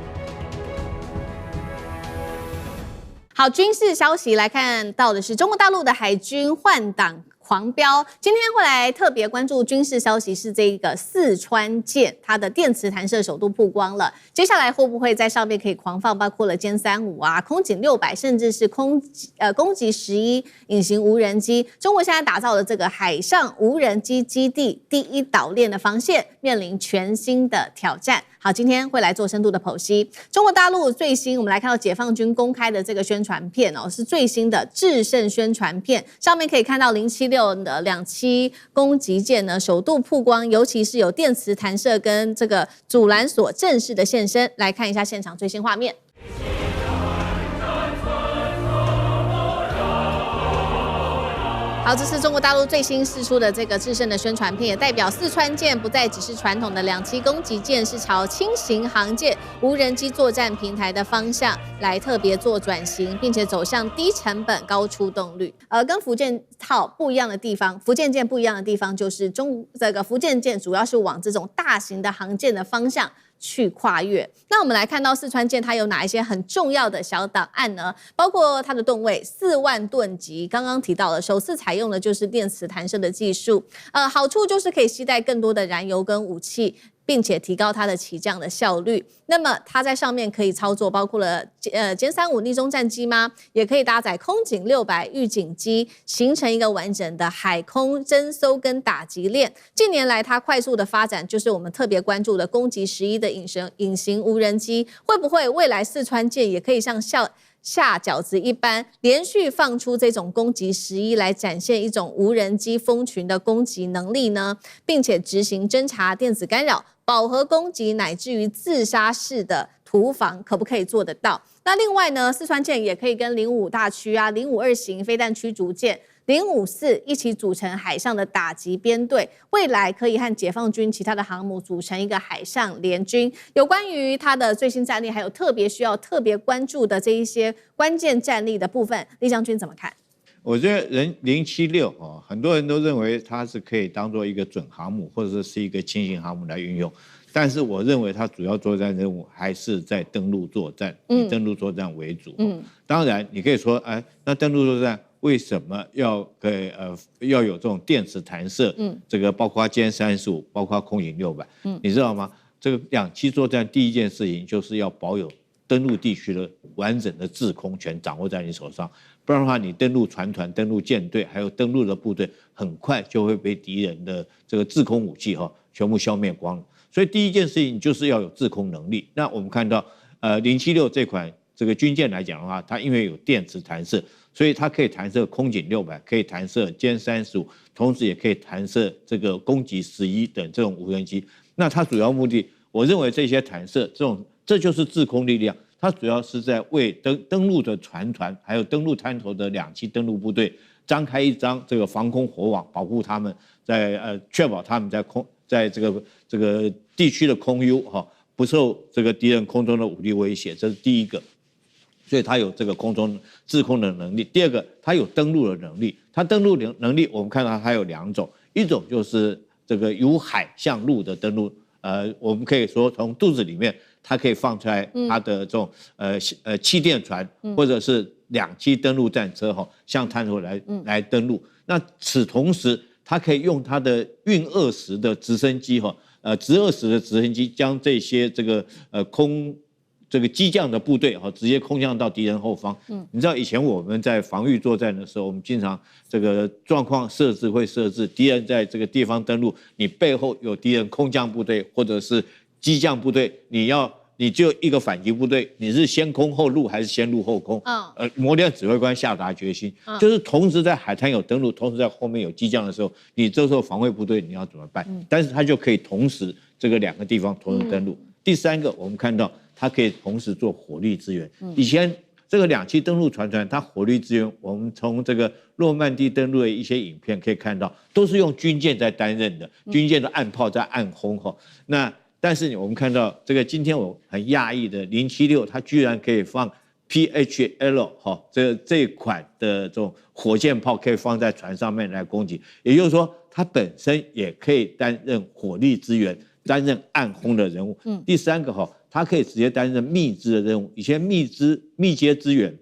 好，軍事消息來看到的是中國大陸的海軍換擋狂飆，今天會來特別關注軍事消息是這個四川艦，它的電磁彈射首度曝光了。接下來會不會在上面可以狂放，包括了殲35啊、空警600，甚至是攻擊11隱形無人機？中國現在打造的這個海上無人機基地第一島鏈的防線，面臨全新的挑戰。好，今天會來做深度的剖析。中國大陸最新，我們來看到解放軍公開的這個宣傳片是最新的制勝宣傳片，上面可以看到076的2棲攻擊艦呢首度曝光，尤其是有電磁彈射跟這個阻攔索正式的現身。來看一下現場最新畫面。好，這是中國大陸最新釋出的這個制勝的宣傳片，也代表四川艦不再只是傳統的2棲攻擊艦，是朝輕型航艦、無人機作戰平台的方向來特別做轉型，並且走向低成本、高出動率。跟福建號不一樣的地方，福建艦不一樣的地方就是這個福建艦主要是往這種大型的航艦的方向去跨越。那我們來看到四川艦它有哪一些很重要的小檔案呢？包括它的噸位4萬噸級，剛剛提到了，首次採用的就是電磁彈射的技術。好處就是可以攜帶更多的燃油跟武器，並且提高它的起降的效率。那麼它在上面可以操作，包括了殲35逆中戰機嗎？也可以搭載空警600預警機，形成一個完整的海空偵搜跟打擊鏈。近年來它快速的發展，就是我們特別關注的攻擊11的隱形無人機，會不會未來四川艦也可以像下餃子一般，連續放出這種攻擊11來展現一種無人機蜂群的攻擊能力呢？並且執行偵察、電子干擾、飽和攻擊，乃至於自殺式的屠防，可不可以做得到？那另外呢，四川艦也可以跟052大驅啊、052型飛彈驅逐艦、054一起組成海上的打擊編隊，未來可以和解放軍其他的航母組成一個海上聯軍。有關於它的最新戰力，還有特別需要特別關注的這一些關鍵戰力的部分，酈將軍怎麼看？我覺得076很多人都認為它是可以當做一個準航母，或者是一個輕型航母來運用。但是我認為它主要作戰任務還是在登陸作戰，以登陸作戰為主。當然你可以說，那登陸作戰為什麼要有這種電磁彈射？這個包括殲35，包括空警600，你知道嗎？這個2棲作戰第一件事情就是要保有登陸地區的完整的制空權掌握在你手上，不然的話，你登陸船團、登陸艦隊，還有登陸的部隊，很快就會被敵人的這個制空武器全部消滅光了。所以第一件事情就是要有制空能力。那我們看到076這款這個軍艦來講的話，它因為有電磁彈射，所以它可以彈射空警600，可以彈射歼35，同時也可以彈射這個攻擊11等這種無人機。那它主要目的，我認為這些彈射這就是制空力量，它主要是在為登陸的船團，還有登陸灘頭的2棲登陸部隊張開一張這個防空火網，保護他們確保他們在這個地區的空優不受這個敵人空中的武力威脅，這是第一個。所以它有這個空中制空的能力。第二個，它有登陸的能力。它登陸能力，我們看到它有2種，一種就是這個由海向陸的登陸。我們可以說從肚子裡面，它可以放出來它的這種氣墊船，或者是2棲登陸戰車向灘頭來登陸。那此同時，它可以用它的運20的直升機直20的直升機將這些這個機降的部隊直接空降到敵人後方。你知道以前我們在防禦作戰的時候，我們經常這個狀況會設置敵人在這個地方登陸，你背後有敵人空降部隊或者是機降部隊，你就一個反擊部隊，你是先空後陸還是先陸後空？模擬指揮官下達決心，就是同時在海灘有登陸，同時在後面有機降的時候，你這時候防衛部隊你要怎麼辦？但是他就可以同時這個2個地方同時登陸。第三個，我們看到它可以同時做火力支援。以前這個2棲登陸船團，它火力支援，我們從這個諾曼底登陸的一些影片可以看到，都是用軍艦在擔任的，軍艦的岸炮在岸轟但是我們看到這個今天我很訝異的076，它居然可以放 PHL 這款的這種火箭炮，可以放在船上面來攻擊，也就是說它本身也可以擔任火力支援，擔任岸轟的任務。第三個它可以直接擔任密支的任務。以前密接支援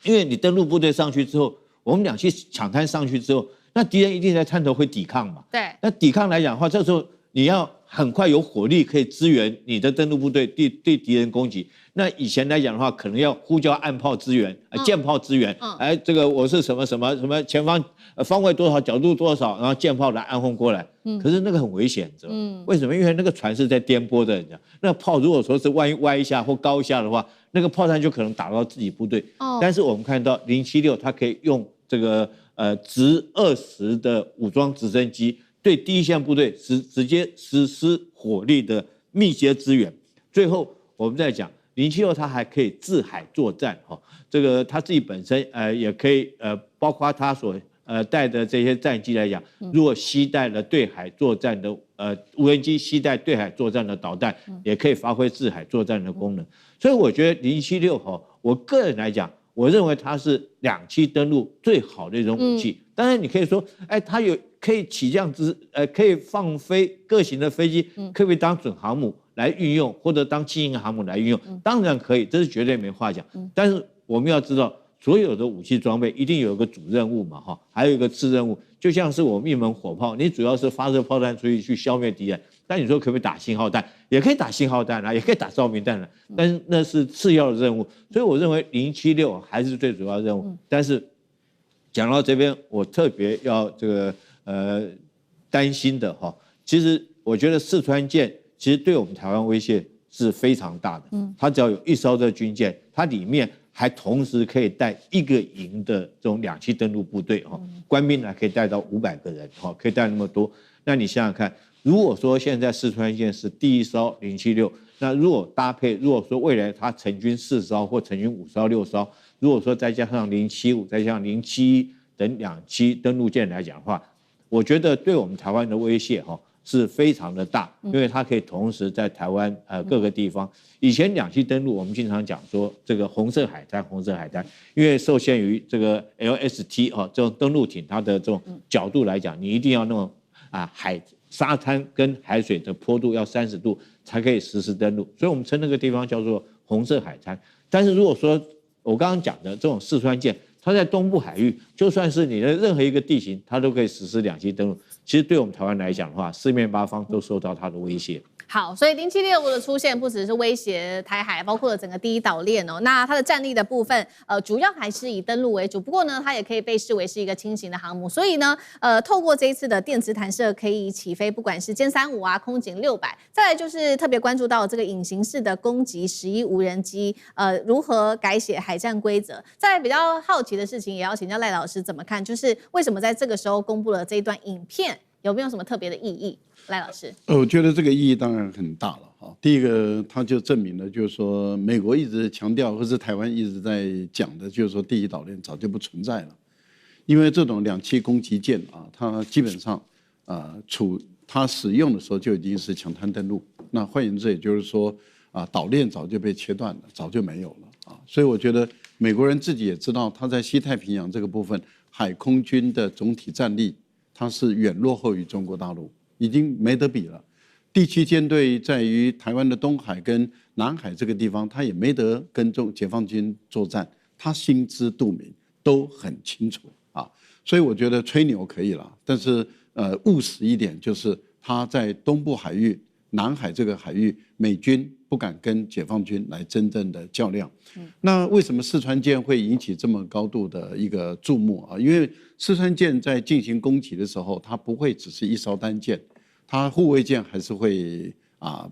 因為你登陸部隊上去之後，我們2棲搶灘上去之後，那敵人一定在灘頭會抵抗嘛。對，那抵抗來講的話，這時候你要很快有火力可以支援你的登陸部隊對敵人攻擊。那以前來講的話，可能要呼叫岸炮支援、艦炮支援，這個我是什麼前方方位多少，角度多少，然後艦炮來岸轟過來。可是那個很危險，知道嗎？為什麼？因為那個船是在顛簸的，那個炮如果說是萬一歪一下或高一下的話，那個炮彈就可能打到自己部隊。但是我們看到076，它可以用這個直20的武裝直升機，對第一線部隊直接實施火力的密接支援。最後我們在講076，它還可以制海作戰這個它自己本身也可以包括它所帶的這些戰機來講，如果攜帶了對海作戰的無人機，攜帶對海作戰的導彈，也可以發揮制海作戰的功能。所以我覺得076我個人來講，我認為它是2棲登陸最好的一種武器。當然你可以說，它有可以起降可以放飛各型的飞機，可不可以當準航母來運用，或者當輕型航母來運用？當然可以，這是絕對沒話講。但是我們要知道，所有的武器裝備一定有一個主任務嘛，還有一個次任務。就像是我们一门火炮，你主要是發射炮彈出去消滅敵人，但你說可不可以打信號彈？也可以打信號彈啊，也可以打照明彈啊，但是那是次要的任務。所以我認為076還是最主要的任務。但是講到這邊，我特別要這個擔心的哈，其實我覺得四川艦其實對我們台灣威脅是非常大的。它只要有一艘的軍艦，它裡面還同時可以帶一個營的這種2棲登陸部隊哈，官兵呢可以帶到500個人哈，可以帶那麼多。那你想想看，如果說現在四川艦是第一艘076，那如果搭配，如果說未來它成軍4艘或成軍5艘、6艘，如果說再加上075，再加上071等2棲登陸艦來講的話，我覺得對我們台灣的威脅哈是非常的大，因為它可以同時在台灣各個地方。以前2棲登陸，我們經常講說這個紅色海灘，因為受限於這個 LST 這種登陸艇它的這種角度來講，你一定要那種沙灘跟海水的坡度要30度才可以實施登陸，所以我們稱那個地方叫做紅色海灘。但是如果說我剛剛講的這種四川艦，它在東部海域，就算是你的任何一個地形，它都可以實施2棲登陸。其實對我們台灣來講的話，四面八方都受到它的威脅。好，所以076的出現不只是威脅台海，包括了整個第一島鏈哦。那它的戰力的部分，主要還是以登陸為主。不過呢，它也可以被視為是一個輕型的航母。所以呢，透過這一次的電磁彈射，可以起飛，不管是殲35啊、空警600，再來就是特別關注到這個隱形式的攻擊11無人機，如何改寫海戰規則。再來比較好奇的事情，也要請教賴老師怎麼看，就是為什麼在這個時候公布了這一段影片？有沒有什麼特別的意義？賴老師，我覺得這個意義當然很大了哈。第一個，它就證明了，就是說美國一直強調，或是台灣一直在講的，就是說第一島鏈早就不存在了，因為這種2棲攻擊艦啊，它基本上它使用的時候就已經是搶灘登陸。那換言之，也就是說島鏈早就被切斷了，早就沒有了啊。所以我覺得美國人自己也知道，他在西太平洋這個部分，海空軍的總體戰力，它是遠落後於中國大陸，已經沒得比了。第7艦隊在於台灣的東海跟南海這個地方，它也沒得跟解放軍作戰，他心知肚明，都很清楚啊。所以我覺得吹牛可以了，但是務實一點，就是他在東部海域、南海這個海域，美軍不敢跟解放軍來真正的較量。那為什麼四川艦會引起這麼高度的一個注目啊？因為四川艦在進行攻擊的時候，它不會只是一艘單艦，它護衛艦還是會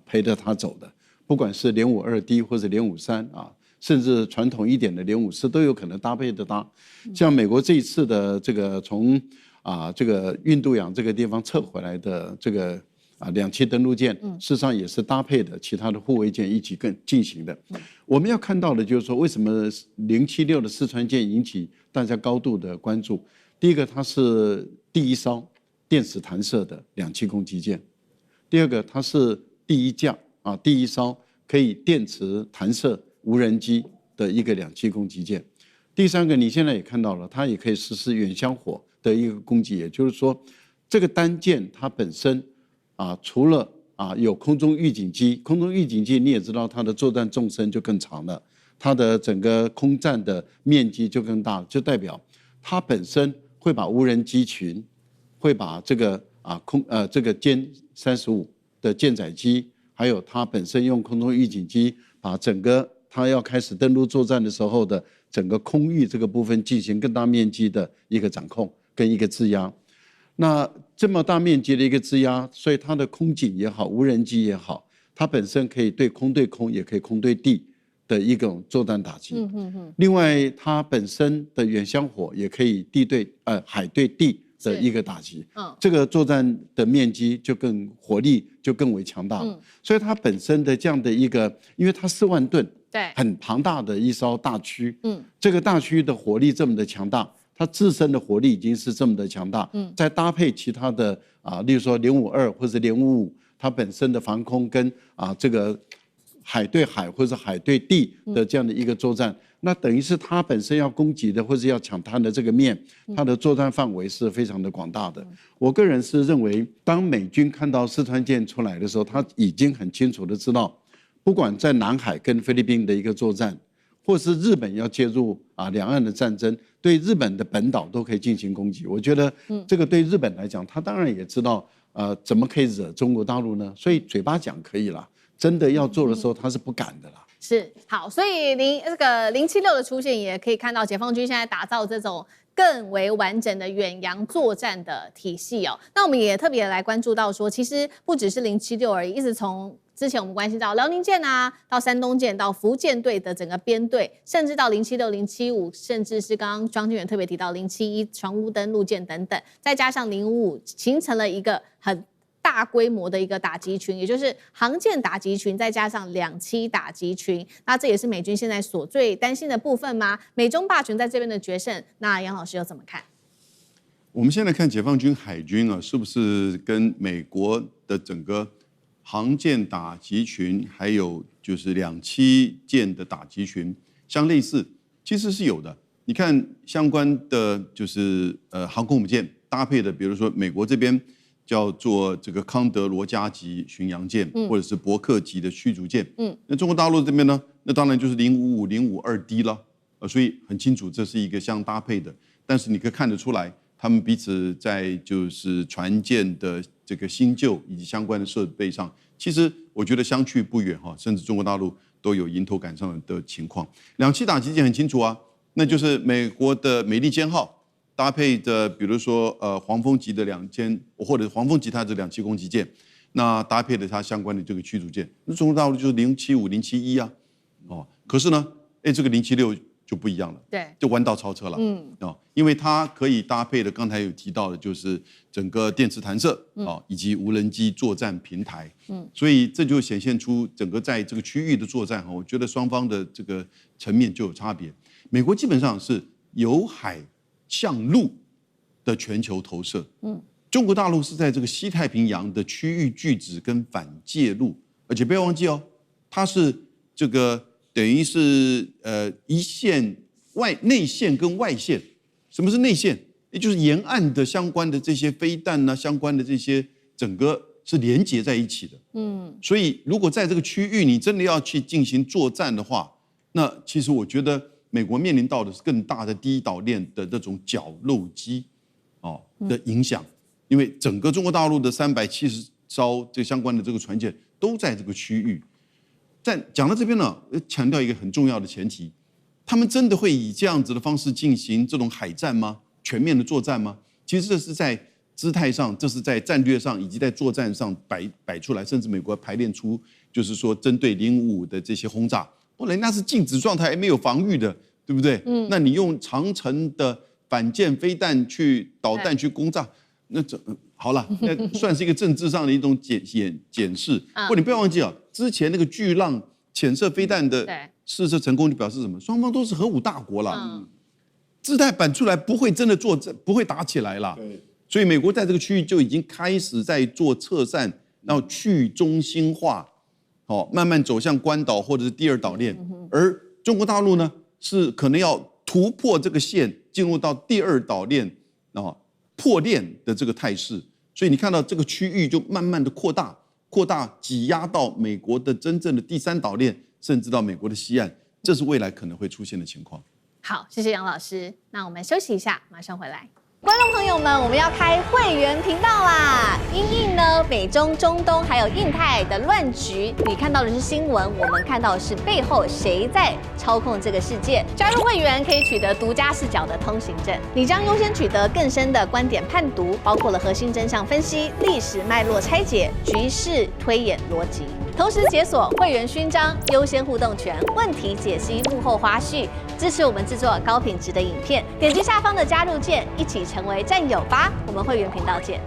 陪着它走的，不管是聯52D或者聯53啊，甚至傳統一點的聯54都有可能搭配的搭。像美國這一次的這個從這個印度洋這個地方撤回來的這個2棲登陸艦，事實上也是搭配的其他的護衛艦一起進行的。我們要看到的就是說，為什麼076的四川艦引起大家高度的關注？第一個，它是第一艘電磁彈射的2棲攻擊艦；第二個，它是第一艘可以電磁彈射無人機的一個2棲攻擊艦；第三個，你現在也看到了，它也可以實施遠香火的一個攻擊，也就是說，這個單艦它本身除了有空中預警機，空中預警機你也知道它的作戰縱深就更長了，它的整個空戰的面積就更大，就代表它本身會把無人機群，會把這個這個殲35的艦載機，還有它本身用空中預警機把整個它要開始登陸作戰的時候的整個空域這個部分進行更大面積的一個掌控跟一個制壓。那這麼大面積的一個制壓，所以它的空警也好，無人機也好，它本身可以對空，也可以空对地的一種作戰打擊。另外，它本身的遠香火也可以海對地的一個打擊。這個作戰的面積就火力就更為強大了。所以它本身的這樣的一個，因為它4萬噸，對，很龐大的一艘大驅。這個大驅的火力這麼的強大。它自身的火力已經是這麼的強大，再搭配其他的例如說聯52或者聯55，它本身的防空跟這個海對海或者海對地的這樣的一個作戰，那等於是它本身要攻擊的或者要搶灘的這個面，它的作戰範圍是非常的廣大的。我個人是認為，當美軍看到四川艦出來的時候，他已經很清楚的知道，不管在南海跟菲律賓的一個作戰，或是日本要介入兩岸的戰爭，對日本的本島都可以進行攻擊。我覺得這個對日本來講，他當然也知道怎麼可以惹中國大陸呢？所以嘴巴講可以啦，真的要做的時候他是不敢的啦。是，好，所以這個076的出現，也可以看到解放軍現在打造這種更為完整的遠洋作戰的體系哦。那我們也特別來關注到說，其實不只是076而已，一直從之前我們關心到遼寧艦啊，到山東艦，到福建隊的整個編隊，甚至到076、075，甚至是剛剛莊敬原特別提到071船塢登陸艦等等，再加上055，形成了一個很大規模的一個打擊群，也就是航艦打擊群，再加上2棲打擊群。那這也是美軍現在所最擔心的部分嗎？美中霸權在這邊的決勝，那楊老師又怎麼看？我們現在看解放軍海軍是不是跟美國的整個航艦打擊群，還有就是2棲艦的打擊群相類似？其實是有的。你看相關的就是航空母艦搭配的，比如說美國這邊叫做這個康德羅加級巡洋艦，或者是伯克級的驅逐艦。那中國大陸這邊呢，那當然就是055、052D 了。所以很清楚，這是一個相搭配的。但是你可以看得出來，他們彼此在就是船艦的這個新舊以及相關的設備上，其實我覺得相去不遠哈，甚至中國大陸都有迎頭趕上的情況。2栖打擊艦很清楚啊，那就是美國的美利坚号搭配的，比如說黃蜂級的2000或者黃蜂级它的2棲攻擊艦，那搭配的它相關的這個驅逐艦，那中國大陸就是075、071啊，哦，可是呢，這個076就不一樣了，對，就彎道超車了，因為它可以搭配的，剛才有提到的，就是整個電磁彈射以及無人機作戰平台，所以這就顯現出整個在這個區域的作戰我覺得雙方的這個層面就有差別。美國基本上是由海向陸的全球投射，中國大陸是在這個西太平洋的區域拒止跟反介入，而且不要忘記哦，它是這個。等於是一線內線跟外線，什麼是內線？也就是沿岸的相關的這些飛彈相關的這些整個是連接在一起的。所以如果在這個區域你真的要去進行作戰的話，那其實我覺得美國面臨到的是更大的第一島鏈的這種絞肉機的影響，因為整個中國大陸的370艘這相關的這個船艦都在這個區域。但講到這邊呢，強調一個很重要的前提，他們真的會以這樣子的方式進行這種海戰嗎？全面的作戰嗎？其實這是在姿態上，這是在戰略上，以及在作戰上擺出來，甚至美國排練出，就是說針對055的這些轟炸，人家是靜止狀態，沒有防禦的，對不對？那你用長程的反艦飛彈去導彈去攻炸，那好了，那算是一個政治上的一種檢視。不過你不要忘記啊，之前那個巨浪潛射飛彈的試射成功，就表示什麼？雙方都是核武大國了，姿態擺出來不會真的作戰，不會打起來了。所以美國在這個區域就已經開始在做撤散，然後去中心化，慢慢走向關島或者是第二島鏈。而中國大陸呢，是可能要突破這個線，進入到第二島鏈破鏈的這個態勢，所以你看到這個區域就慢慢的擴大，擠壓到美國的真正的第3島鏈，甚至到美國的西岸，這是未來可能會出現的情況。好，謝謝楊老師。那我們休息一下，馬上回來。觀眾朋友們，我們要開會員頻道啦！因應呢美中、中東還有印太的亂局，你看到的是新聞，我們看到的是背後誰在操控這個世界。加入會員可以取得獨家視角的通行證，你將優先取得更深的觀點判讀，包括了核心真相分析、歷史脈絡拆解、局勢推演邏輯。同時解鎖會員勳章、優先互動權、問題解析、幕後花絮，支持我們制作高品質的影片。點擊下方的加入鍵，一起成為戰友吧！我們會員頻道見。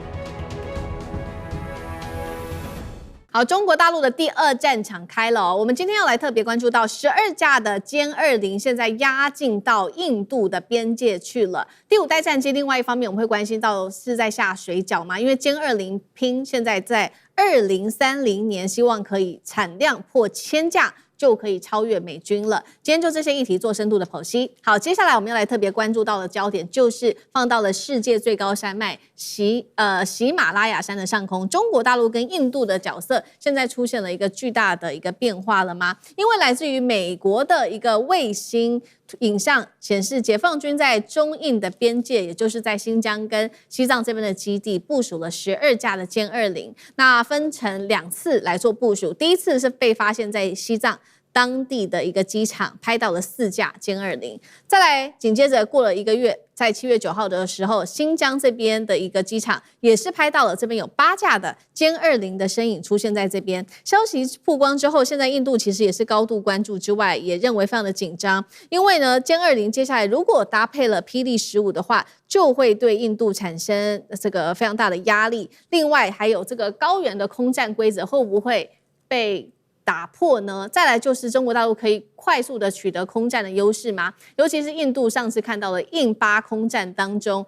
好，中國大陸的第2戰場開了哦。我們今天要來特別關注到12架的殲20現在壓進到印度的邊界去了。第5代戰機，另外一方面我們會關心到是在下水餃嗎？因為殲20拼現在在2030年希望可以產量破1000架。就可以超越美軍了。今天就這些議題做深度的剖析。好，接下來我們要來特別關注到的焦點，就是放到了世界最高山脈喜馬拉雅山的上空。中國大陸跟印度的角色現在出現了一個巨大的一個變化了嗎？因為來自於美國的一個衛星影像顯示，解放軍在中印的邊界，也就是在新疆跟西藏這邊的基地部署了12架的殲20，那分成2次來做部署。第一次是被發現在西藏當地的一個機場拍到了4架殲20，再來緊接着過了1個月，在7月9號的時候，新疆這邊的一個機場也是拍到了這邊有8架的殲20的身影出現在這邊。消息曝光之後，現在印度其實也是高度關注之外，也認為非常的緊張，因為呢殲20接下來如果搭配了霹靂15的話，就會對印度產生這個非常大的壓力。另外還有這個高原的空戰規則會不會被打破呢？再來就是中國大陸可以快速的取得空戰的優勢嗎？尤其是印度上次看到了印巴空戰當中，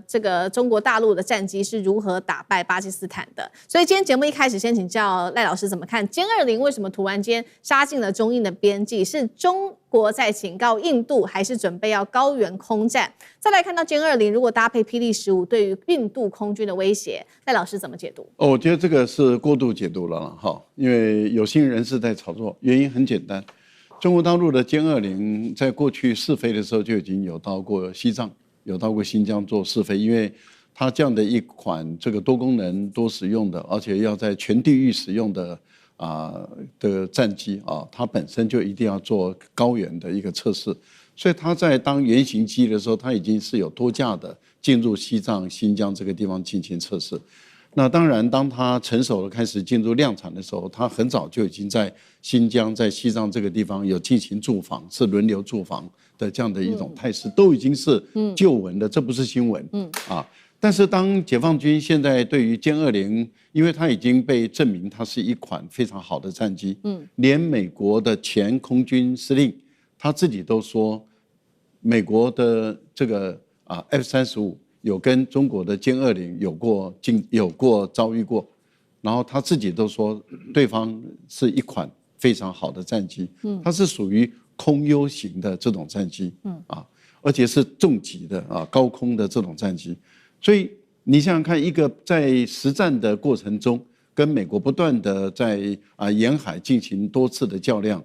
這個中國大陸的戰機是如何打敗巴基斯坦的。所以今天節目一開始先請教賴老師怎麼看殲20為什麼突然間殺進了中印的邊際？是中國在警告印度，還是準備要高原空戰？再來看到殲20如果搭配霹靂15，對於印度空軍的威脅，賴老師怎麼解讀？我覺得這個是過度解讀了哈，因為有心人士在炒作，原因很簡單。中國大陸的殲20在過去試飛的時候就已經有到過西藏，有到過新疆做試飛，因為它這樣的一款這個多功能多使用的，而且要在全地域使用的的戰機啊，它本身就一定要做高原的一個測試，所以它在當原型機的時候，它已經是有多架的進入西藏、新疆這個地方進行測試。那當然，當它成熟的開始進入量產的時候，它很早就已經在新疆、在西藏這個地方有進行駐防，是輪流駐防的這樣的一種態勢，都已經是舊聞的，這不是新聞啊。但是當解放軍現在對於殲20，因為它已經被證明它是一款非常好的戰機，連美國的前空軍司令他自己都說，美國的這個F-35。有跟中國的殲20有過遭遇過，然後他自己都說對方是一款非常好的戰機，它是屬於空優型的這種戰機，而且是重級的高空的這種戰機，所以你想想看，一個在實戰的過程中，跟美國不斷的在沿海進行多次的較量，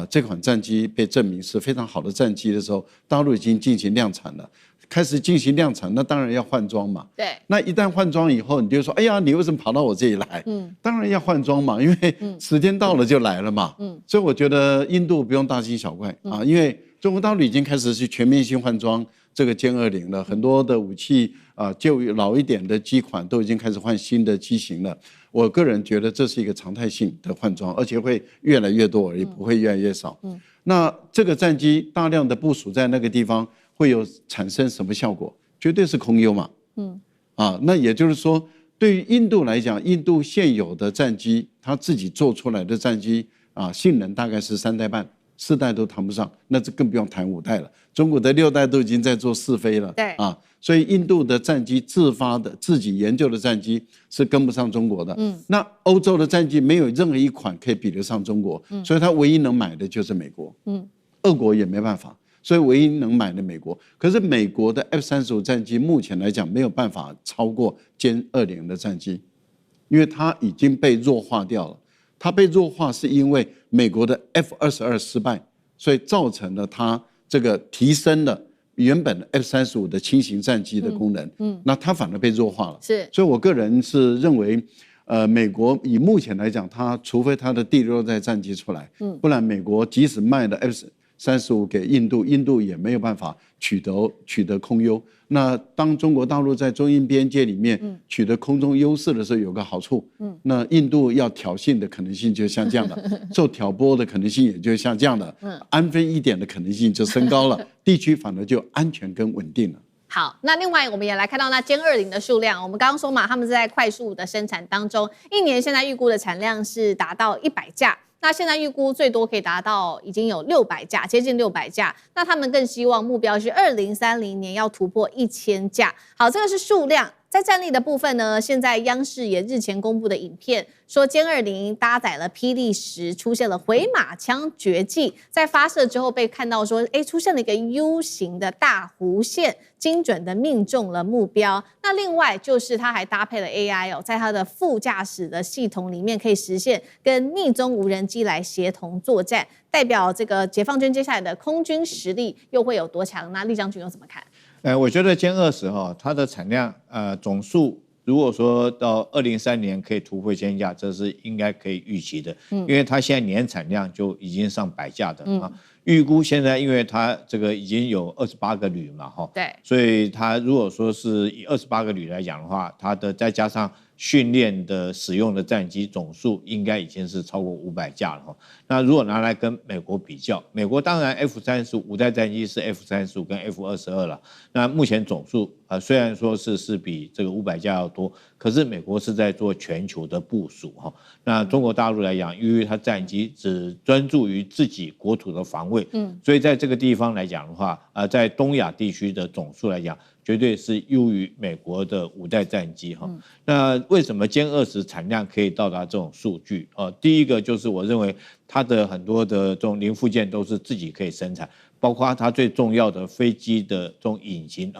這款戰機被證明是非常好的戰機的時候，大陸已經進行量產了。開始進行量產，那當然要換裝嘛。對。那一旦換裝以後，你就說，哎呀，你為什麼跑到我這裡來？當然要換裝嘛，因為時間到了就來了嘛。所以我覺得印度不用大驚小怪啊，因為中國大陸已經開始去全面性換裝這個殲20了，很多的武器舊老一點的機款都已經開始換新的機型了。我個人覺得這是一個常態性的換裝，而且會越來越多而已，不會越來越少。那這個戰機大量的部署在那個地方，會有產生什麼效果？絕對是空優嘛。那也就是說，對於印度來講，印度現有的戰機，它自己做出來的戰機性能大概是3代半，4代都談不上，那這更不用談5代了。中國的6代都已經在做試飛了。對所以印度的戰機自發的、自己研究的戰機是跟不上中國的。那歐洲的戰機沒有任何一款可以比得上中國，所以它唯一能買的就是美國。俄國也沒辦法。所以唯一能買的美國，可是美國的 F-35戰機目前來講沒有辦法超過殲20的戰機，因為它已經被弱化掉了。它被弱化是因為美國的 F-22失敗，所以造成了它這個提升了原本的 F-35的輕型戰機的功能。那它反而被弱化了。所以我個人是認為，美國以目前來講，它除非它的第6代戰機出來，不然美國即使賣了 F-35給印度，印度也沒有辦法取得空優。那當中國大陸在中印邊界裡面取得空中優勢的時候，有個好處，那印度要挑釁的可能性就下降了，受挑撥的可能性也就下降了，安分一點的可能性就升高了，地區反而就安全跟穩定了。好，那另外我們也來看到那殲20的數量，我們剛剛說嘛，他們是在快速的生產當中，一年現在預估的產量是達到100架。那現在預估最多可以達到已經有600架，接近600架。那他們更希望目標是2030年要突破1000架。好，這個是數量。在戰力的部分呢，現在央視也日前公布的影片說，殲20搭載了霹靂10，出現了回馬槍絕技，在發射之後被看到說，出現了一個 U 型的大弧線，精準的命中了目標。那另外就是它還搭配了 AI 在它的副駕駛的系統裡面可以實現跟逆中無人機來協同作戰，代表這個解放軍接下來的空軍實力又會有多強？那酈將軍又怎麼看？我覺得殲20它的產量總數，如果說到2030年可以突破1000架，這是應該可以預期的，因為它現在年產量就已經上100架的預估現在因為它這個已經有28個旅嘛對，所以它如果說是以28個旅來講的話，它的再加上訓練的使用的戰機總數應該已經是超過500架了。那如果拿來跟美國比較，美國當然 F-35 代戰機是 F-35跟 F-22了。那目前總數雖然說是比這個500架要多，可是美國是在做全球的部署那中國大陸來講，由於它戰機只專注於自己國土的防衛，所以在這個地方來講的話，在東亞地區的總數來講，絕對是優於美國的5代戰機那為什麼殲20產量可以到達這種數據？第一個就是我認為它的很多的這種零附件都是自己可以生產，包括它最重要的飛機的這種引擎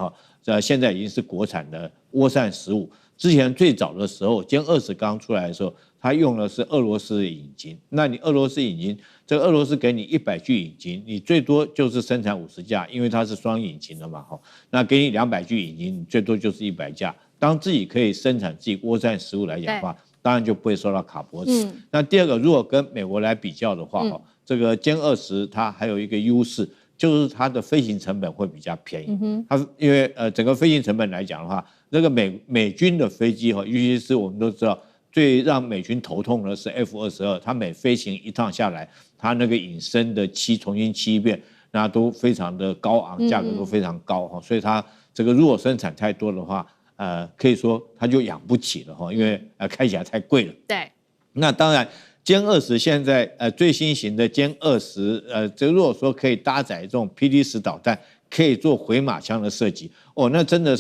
現在已經是國產的渦扇15，之前最早的時候，歼20剛出來的時候，它用的是俄羅斯的引擎。那你俄羅斯引擎，這個俄羅斯給你100具引擎，你最多就是生產50架，因為它是雙引擎的嘛，那給你200具引擎，你最多就是100架。當自己可以生產自己窩佔食物來講的話，當然就不會受到卡脖子。那第二個，如果跟美國來比較的話，這個殲20它還有一個優勢，就是它的飛行成本會比較便宜。它因為整個飛行成本來講的話，那個美軍的飛機尤其是我們都知道，最讓美軍頭痛的是 F-22，它每飛行一趟下來，它那個引申的重新漆一遍，那都非常的高昂，價格都非常高所以它這個如果生產太多的話，可以說它就養不起了因為開起來太貴了。對，那當然。殲20現在最新型的殲20，這如果說可以搭載這種 PD-10導彈，可以做回馬槍的設計，那真的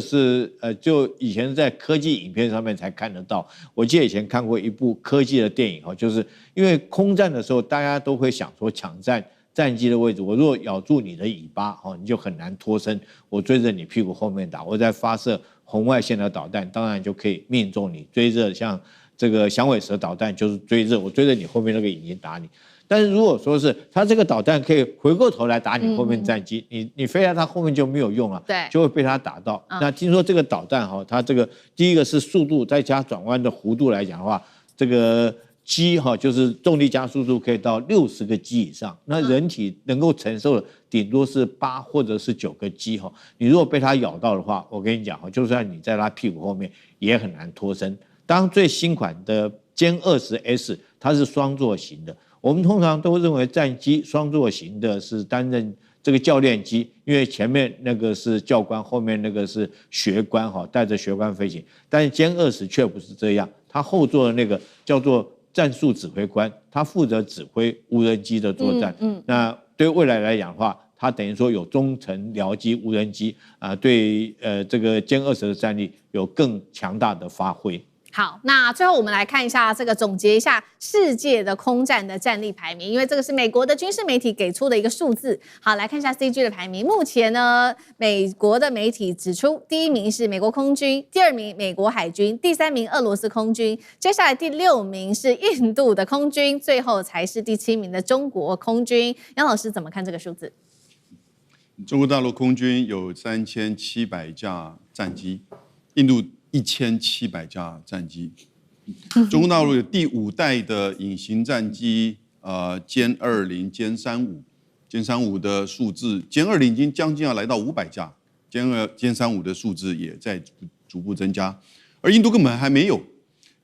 是就以前在科技影片上面才看得到。我記得以前看過一部科技的電影就是因為空戰的時候，大家都會想說搶占戰機的位置，我如果咬住你的尾巴你就很難脫身，我追着你屁股後面打，我再發射紅外線的導彈，當然就可以命中你，追着像。這個響尾蛇導彈就是追着我，追着你後面那個引擎打你。但是如果說是它這個導彈可以回過頭來打你後面戰機，你飛在它後面就沒有用了，對，就會被它打到。那聽說這個導彈它這個第一個是速度再加轉彎的弧度來講的話，這個G就是重力加速度可以到60個 G 以上，那人體能夠承受的頂多是8或者是9個 G 你如果被它咬到的話，我跟你講就算你在它屁股後面也很難脫身。當最新款的殲20S， 它是雙座型的。我們通常都認為戰機雙座型的是擔任這個教練機，因為前面那個是教官，後面那個是學官帶着學官飛行。但是殲20卻不是這樣，它後座的那個叫做戰術指揮官，他負責指揮無人機的作戰。那對未來來講的話，它等於說有中程僚機、無人機對這個殲20的戰力有更強大的發揮。好，那最後我們來看一下這個總結一下世界的空戰的戰力排名，因為這個是美國的軍事媒體給出的一個數字。好，來看一下 CG 的排名。目前呢，美國的媒體指出，第1名是美國空軍，第2名美國海軍，第3名俄羅斯空軍，接下來第6名是印度的空軍，最後才是第7名的中國空軍。楊老師怎麼看這個數字？中國大陸空軍有3700架戰機，印度1700架戰機，中國大陸有第5代的隱形戰機，殲20、殲35的數字，殲20已經將近要來到500架，殲35的數字也在逐步增加，而印度根本還沒有。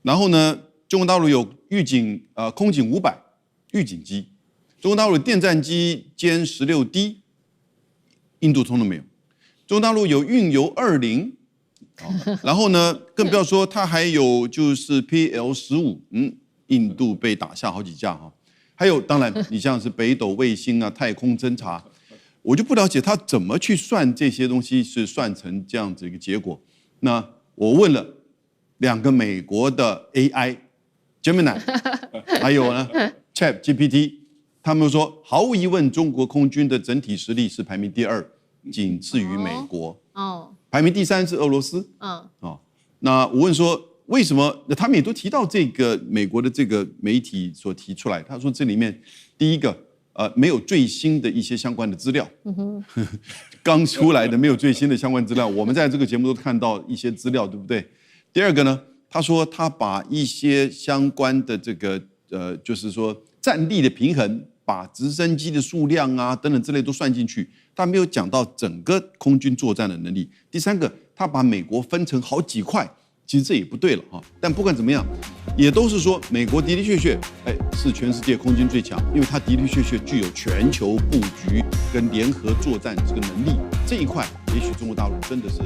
然後呢，中國大陸有空警500預警機，中國大陸有電戰機殲16D，印度通通沒有。中國大陸有運油20。然後呢，更不要說它還有就是 PL-15，印度被打下好幾架還有，當然你像是北斗衛星太空偵察，我就不了解它怎麼去算這些東西，是算成這樣子一個結果。那我問了2個美國的 AI Gemini， 還有呢 ChatGPT， 他們說毫無疑問，中國空軍的整體實力是排名第2，僅次於美國。排名第3是俄羅斯。那我問說為什麼？他們也都提到這個美國的這個媒體所提出來，他說這裡面第一個沒有最新的一些相關的資料，剛出來的沒有最新的相關資料。我們在這個節目都看到一些資料，對不對？第二個呢，他說他把一些相關的這個就是說戰力的平衡，把直升機的數量等等之類都算進去。他沒有講到整個空軍作戰的能力。第3個，他把美國分成好幾塊，其實這也不對了但不管怎麼樣，也都是說美國的的確確，是全世界空軍最強，因為他的的確確具有全球布局跟聯合作戰這個能力。這一塊，也許中國大陸真的是